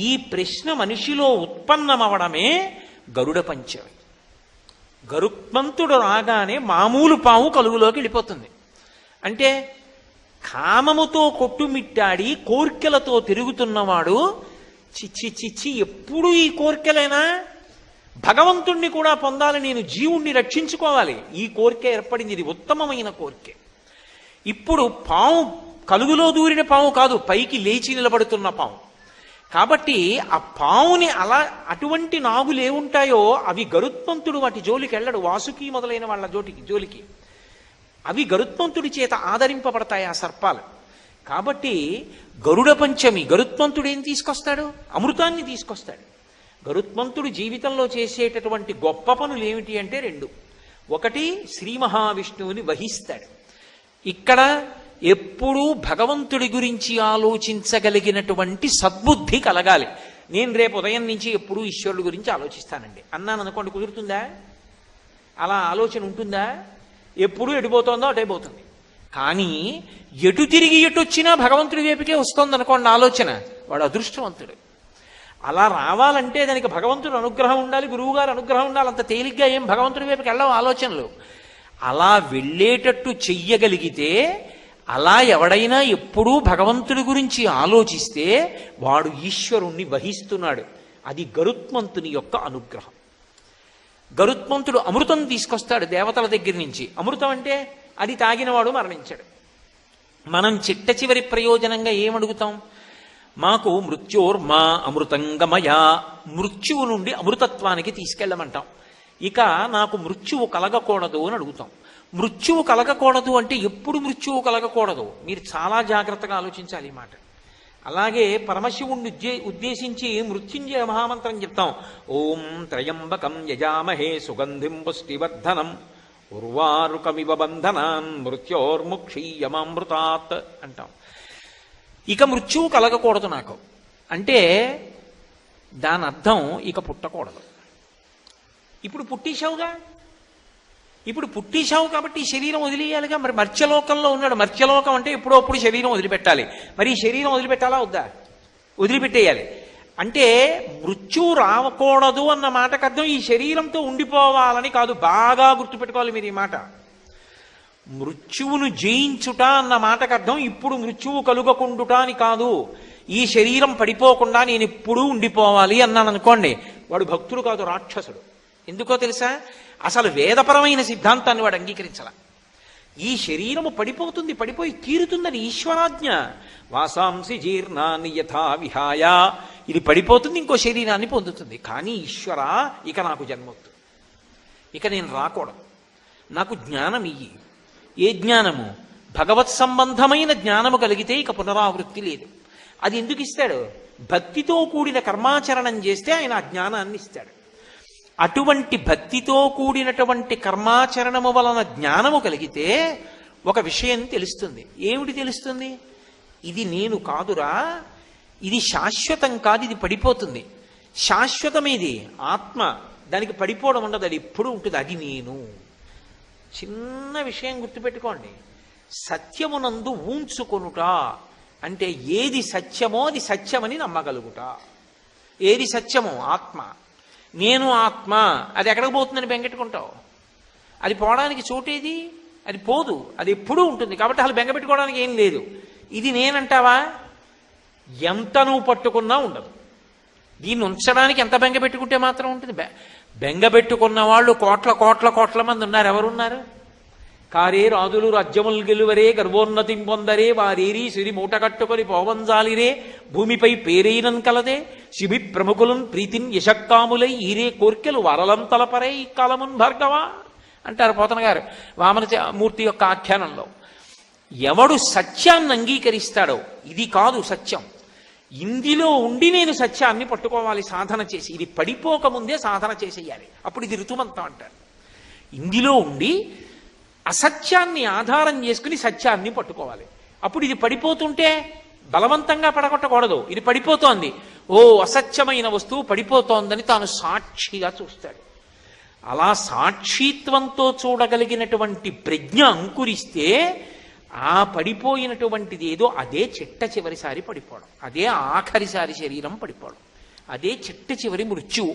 ఈ ప్రశ్న మనిషిలో ఉత్పన్నమవడమే గరుడ పంచమి. గరుత్మంతుడు రాగానే మామూలు పాము కలుగులోకి వెళ్ళిపోతుంది. అంటే కామముతో కొట్టుమిట్టాడి కోర్కెలతో తిరుగుతున్నవాడు చిచ్చి చిచ్చి ఎప్పుడు ఈ కోర్కెలైనా, భగవంతుణ్ణి కూడా పొందాలి, నేను జీవుణ్ణి రక్షించుకోవాలి, ఈ కోరిక ఏర్పడింది. ఇది ఉత్తమమైన కోరికే. ఇప్పుడు పాము కలుగులో దూరిన పాము కాదు, పైకి లేచి నిలబడుతున్న పాము. కాబట్టి ఆ పావుని అటువంటి నాగులు ఏముంటాయో అవి గరుత్మంతుడు వాటి జోలికి వెళ్ళడు, వాసుకి మొదలైన వాళ్ళ జోలికి. అవి గరుత్మంతుడి చేత ఆదరింపబడతాయి ఆ సర్పాలు. కాబట్టి గరుడ పంచమి గరుత్మంతుడు ఏం తీసుకొస్తాడు? అమృతాన్ని తీసుకొస్తాడు. గరుత్మంతుడు జీవితంలో చేసేటటువంటి గొప్ప పనులు ఏమిటి అంటే 2. ఒకటి, శ్రీ మహావిష్ణువుని వహిస్తాడు. ఇక్కడ ఎప్పుడూ భగవంతుడి గురించి ఆలోచించగలిగినటువంటి సద్బుద్ధి కలగాలి. నేను రేపు ఉదయం నుంచి ఎప్పుడూ ఈశ్వరుడి గురించి ఆలోచిస్తానండి అన్నాను అనుకోండి, కుదురుతుందా? అలా ఆలోచన ఉంటుందా? ఎప్పుడు ఎడిపోతుందో అటైపోతుంది. కానీ ఎటు తిరిగి ఎటొచ్చినా భగవంతుడి వైపుకే వస్తుంది అనుకోండి ఆలోచన, వాడు అదృష్టవంతుడు. అలా రావాలంటే దానికి భగవంతుడు అనుగ్రహం ఉండాలి, గురువుగారు అనుగ్రహం ఉండాలి. అంత తేలిగ్గా ఏం భగవంతుడి వైపుకి వెళ్ళవు ఆలోచనలు. అలా వెళ్ళేటట్టు చెయ్యగలిగితే, అలా ఎవడైనా ఎప్పుడూ భగవంతుడి గురించి ఆలోచిస్తే వాడు ఈశ్వరుణ్ణి వహిస్తున్నాడు. అది గరుత్మంతుని యొక్క అనుగ్రహం. గరుత్మంతుడు అమృతం తీసుకొస్తాడు దేవతల దగ్గర నుంచి. అమృతం అంటే అది తాగినవాడు మరణించాడు. మనం చిట్ట చివరి ప్రయోజనంగా ఏమడుగుతాం? మాకు మృత్యోర్మా అమృతంగమయా, మృత్యువు నుండి అమృతత్వానికి తీసుకెళ్ళమంటాం. ఇక నాకు మృత్యువు కలగకూడదు అని అడుగుతాం. మృత్యువు కలగకూడదు అంటే ఎప్పుడు మృత్యువు కలగకూడదు? మీరు చాలా జాగ్రత్తగా ఆలోచించాలి ఈ మాట. అలాగే పరమశివుణ్ణి ఉద్దేశించి మృత్యుంజయ మహామంత్రం చెప్తాం. ఓం త్రయంబకం యజామహే సుగంధిం పుష్టివర్ధనం ఉర్వారుకమివ బంధనాన్ మృత్యోర్ముక్షీయమామృతాత్ అంటాం. ఇక మృత్యువు కలగకూడదు నాకు అంటే దాని అర్థం ఇక పుట్టకూడదు. ఇప్పుడు పుట్టేశావుగా, ఇప్పుడు పుట్టేశావు కాబట్టి ఈ శరీరం వదిలేయాలిగా. మరి మర్త్యలోకంలో ఉన్నాడు. మర్త్యలోకం అంటే ఎప్పుడో అప్పుడు శరీరం వదిలిపెట్టాలి. మరి ఈ శరీరం వదిలిపెట్టాలా వద్దా? వదిలిపెట్టేయాలి. అంటే మృత్యువు రావకూడదు అన్న మాటకు అర్థం ఈ శరీరంతో ఉండిపోవాలని కాదు. బాగా గుర్తుపెట్టుకోవాలి మీరు ఈ మాట. మృత్యువును జయించుట అన్న మాటకు అర్థం ఇప్పుడు మృత్యువు కలుగకుండుట అని కాదు. ఈ శరీరం పడిపోకుండా నేను ఎప్పుడూ ఉండిపోవాలి అన్నాను అనుకోండి, వాడు భక్తుడు కాదు, రాక్షసుడు. ఎందుకో తెలుసా? అసలు వేదపరమైన సిద్ధాంతాన్ని వాడు అంగీకరించాల. ఈ శరీరము పడిపోతుంది, పడిపోయి తీరుతుందని ఈశ్వరాజ్ఞ. వాసాంసి జీర్ణాన్ని యథా విహాయ, ఇది పడిపోతుంది, ఇంకో శరీరాన్ని పొందుతుంది. కానీ ఈశ్వర ఇక నాకు జన్మొద్దు, ఇక నేను రాకూడదు, నాకు జ్ఞానం ఇయ్యి. ఏ జ్ఞానము? భగవత్ సంబంధమైన జ్ఞానము కలిగితే ఇక పునరావృత్తి లేదు. అది ఎందుకు ఇస్తాడు? భక్తితో కూడిన కర్మాచరణం చేస్తే ఆయన ఆ జ్ఞానాన్ని ఇస్తాడు. అటువంటి భక్తితో కూడినటువంటి కర్మాచరణము వలన జ్ఞానము కలిగితే ఒక విషయం తెలుస్తుంది. ఏమిటి తెలుస్తుంది? ఇది నేను కాదురా, ఇది శాశ్వతం కాదు, ఇది పడిపోతుంది. శాశ్వతమేది ఆత్మ, దానికి పడిపోవడం ఉండదు, అది ఎప్పుడు ఉంటుంది, అది నేను. చిన్న విషయం గుర్తుపెట్టుకోండి. సత్యమునందు ఊంచుకొనుట అంటే ఏది సత్యమో అది సత్యమని నమ్మగలుగుట. ఏది సత్యమో? ఆత్మ. నేను ఆత్మ, అది ఎక్కడికి పోతుందని బెంగెట్టుకుంటావు? అది పోవడానికి చోటేది? అది పోదు, అది ఎప్పుడూ ఉంటుంది. కాబట్టి అసలు బెంగపెట్టుకోవడానికి ఏం లేదు. ఇది నేనంటావా? ఎంత నువ్వు పట్టుకున్నా ఉండదు. దీన్ని ఉంచడానికి ఎంత బెంగ పెట్టుకుంటే మాత్రం ఉంటుంది? బెంగ పెట్టుకున్న వాళ్ళు కోట్ల కోట్ల కోట్ల మంది ఉన్నారు. ఎవరున్నారు? కారే రాజులు రాజ్యములు గెలువరే, గర్వోన్నతి పొందరే, వారేరి సిరి మూట కట్టుకొని పోవంజాలిరే, భూమిపై పేరైనన్ కలదే, శిబి ప్రముఖులను ప్రీతిన్ యశక్కాములై ఈరే కోర్కెలు వరలం తలపరే ఈ కాలమున్ భార్గవా అంటారు పోతన గారు వామన మూర్తి యొక్క ఆఖ్యానంలో. ఎవడు సత్యాన్ని అంగీకరిస్తాడో, ఇది కాదు సత్యం, ఇందులో ఉండి నేను సత్యాన్ని పట్టుకోవాలి సాధన చేసి, ఇది పడిపోకముందే సాధన చేసేయాలి, అప్పుడు ఇది ఋతుమంతం అంటారు. ఇందులో ఉండి అసత్యాన్ని ఆధారం చేసుకుని సత్యాన్ని పట్టుకోవాలి. అప్పుడు ఇది పడిపోతుంటే బలవంతంగా పడగొట్టకూడదు. ఇది పడిపోతోంది, ఓ అసత్యమైన వస్తువు పడిపోతోందని తాను సాక్షిగా చూస్తాడు. అలా సాక్షిత్వంతో చూడగలిగినటువంటి ప్రజ్ఞ అంకురిస్తే ఆ పడిపోయినటువంటిది ఏదో అదే చిట్ట చివరిసారి పడిపోవడం, అదే ఆఖరిసారి శరీరం పడిపోవడం, అదే చిట్ట చివరి మృత్యువు.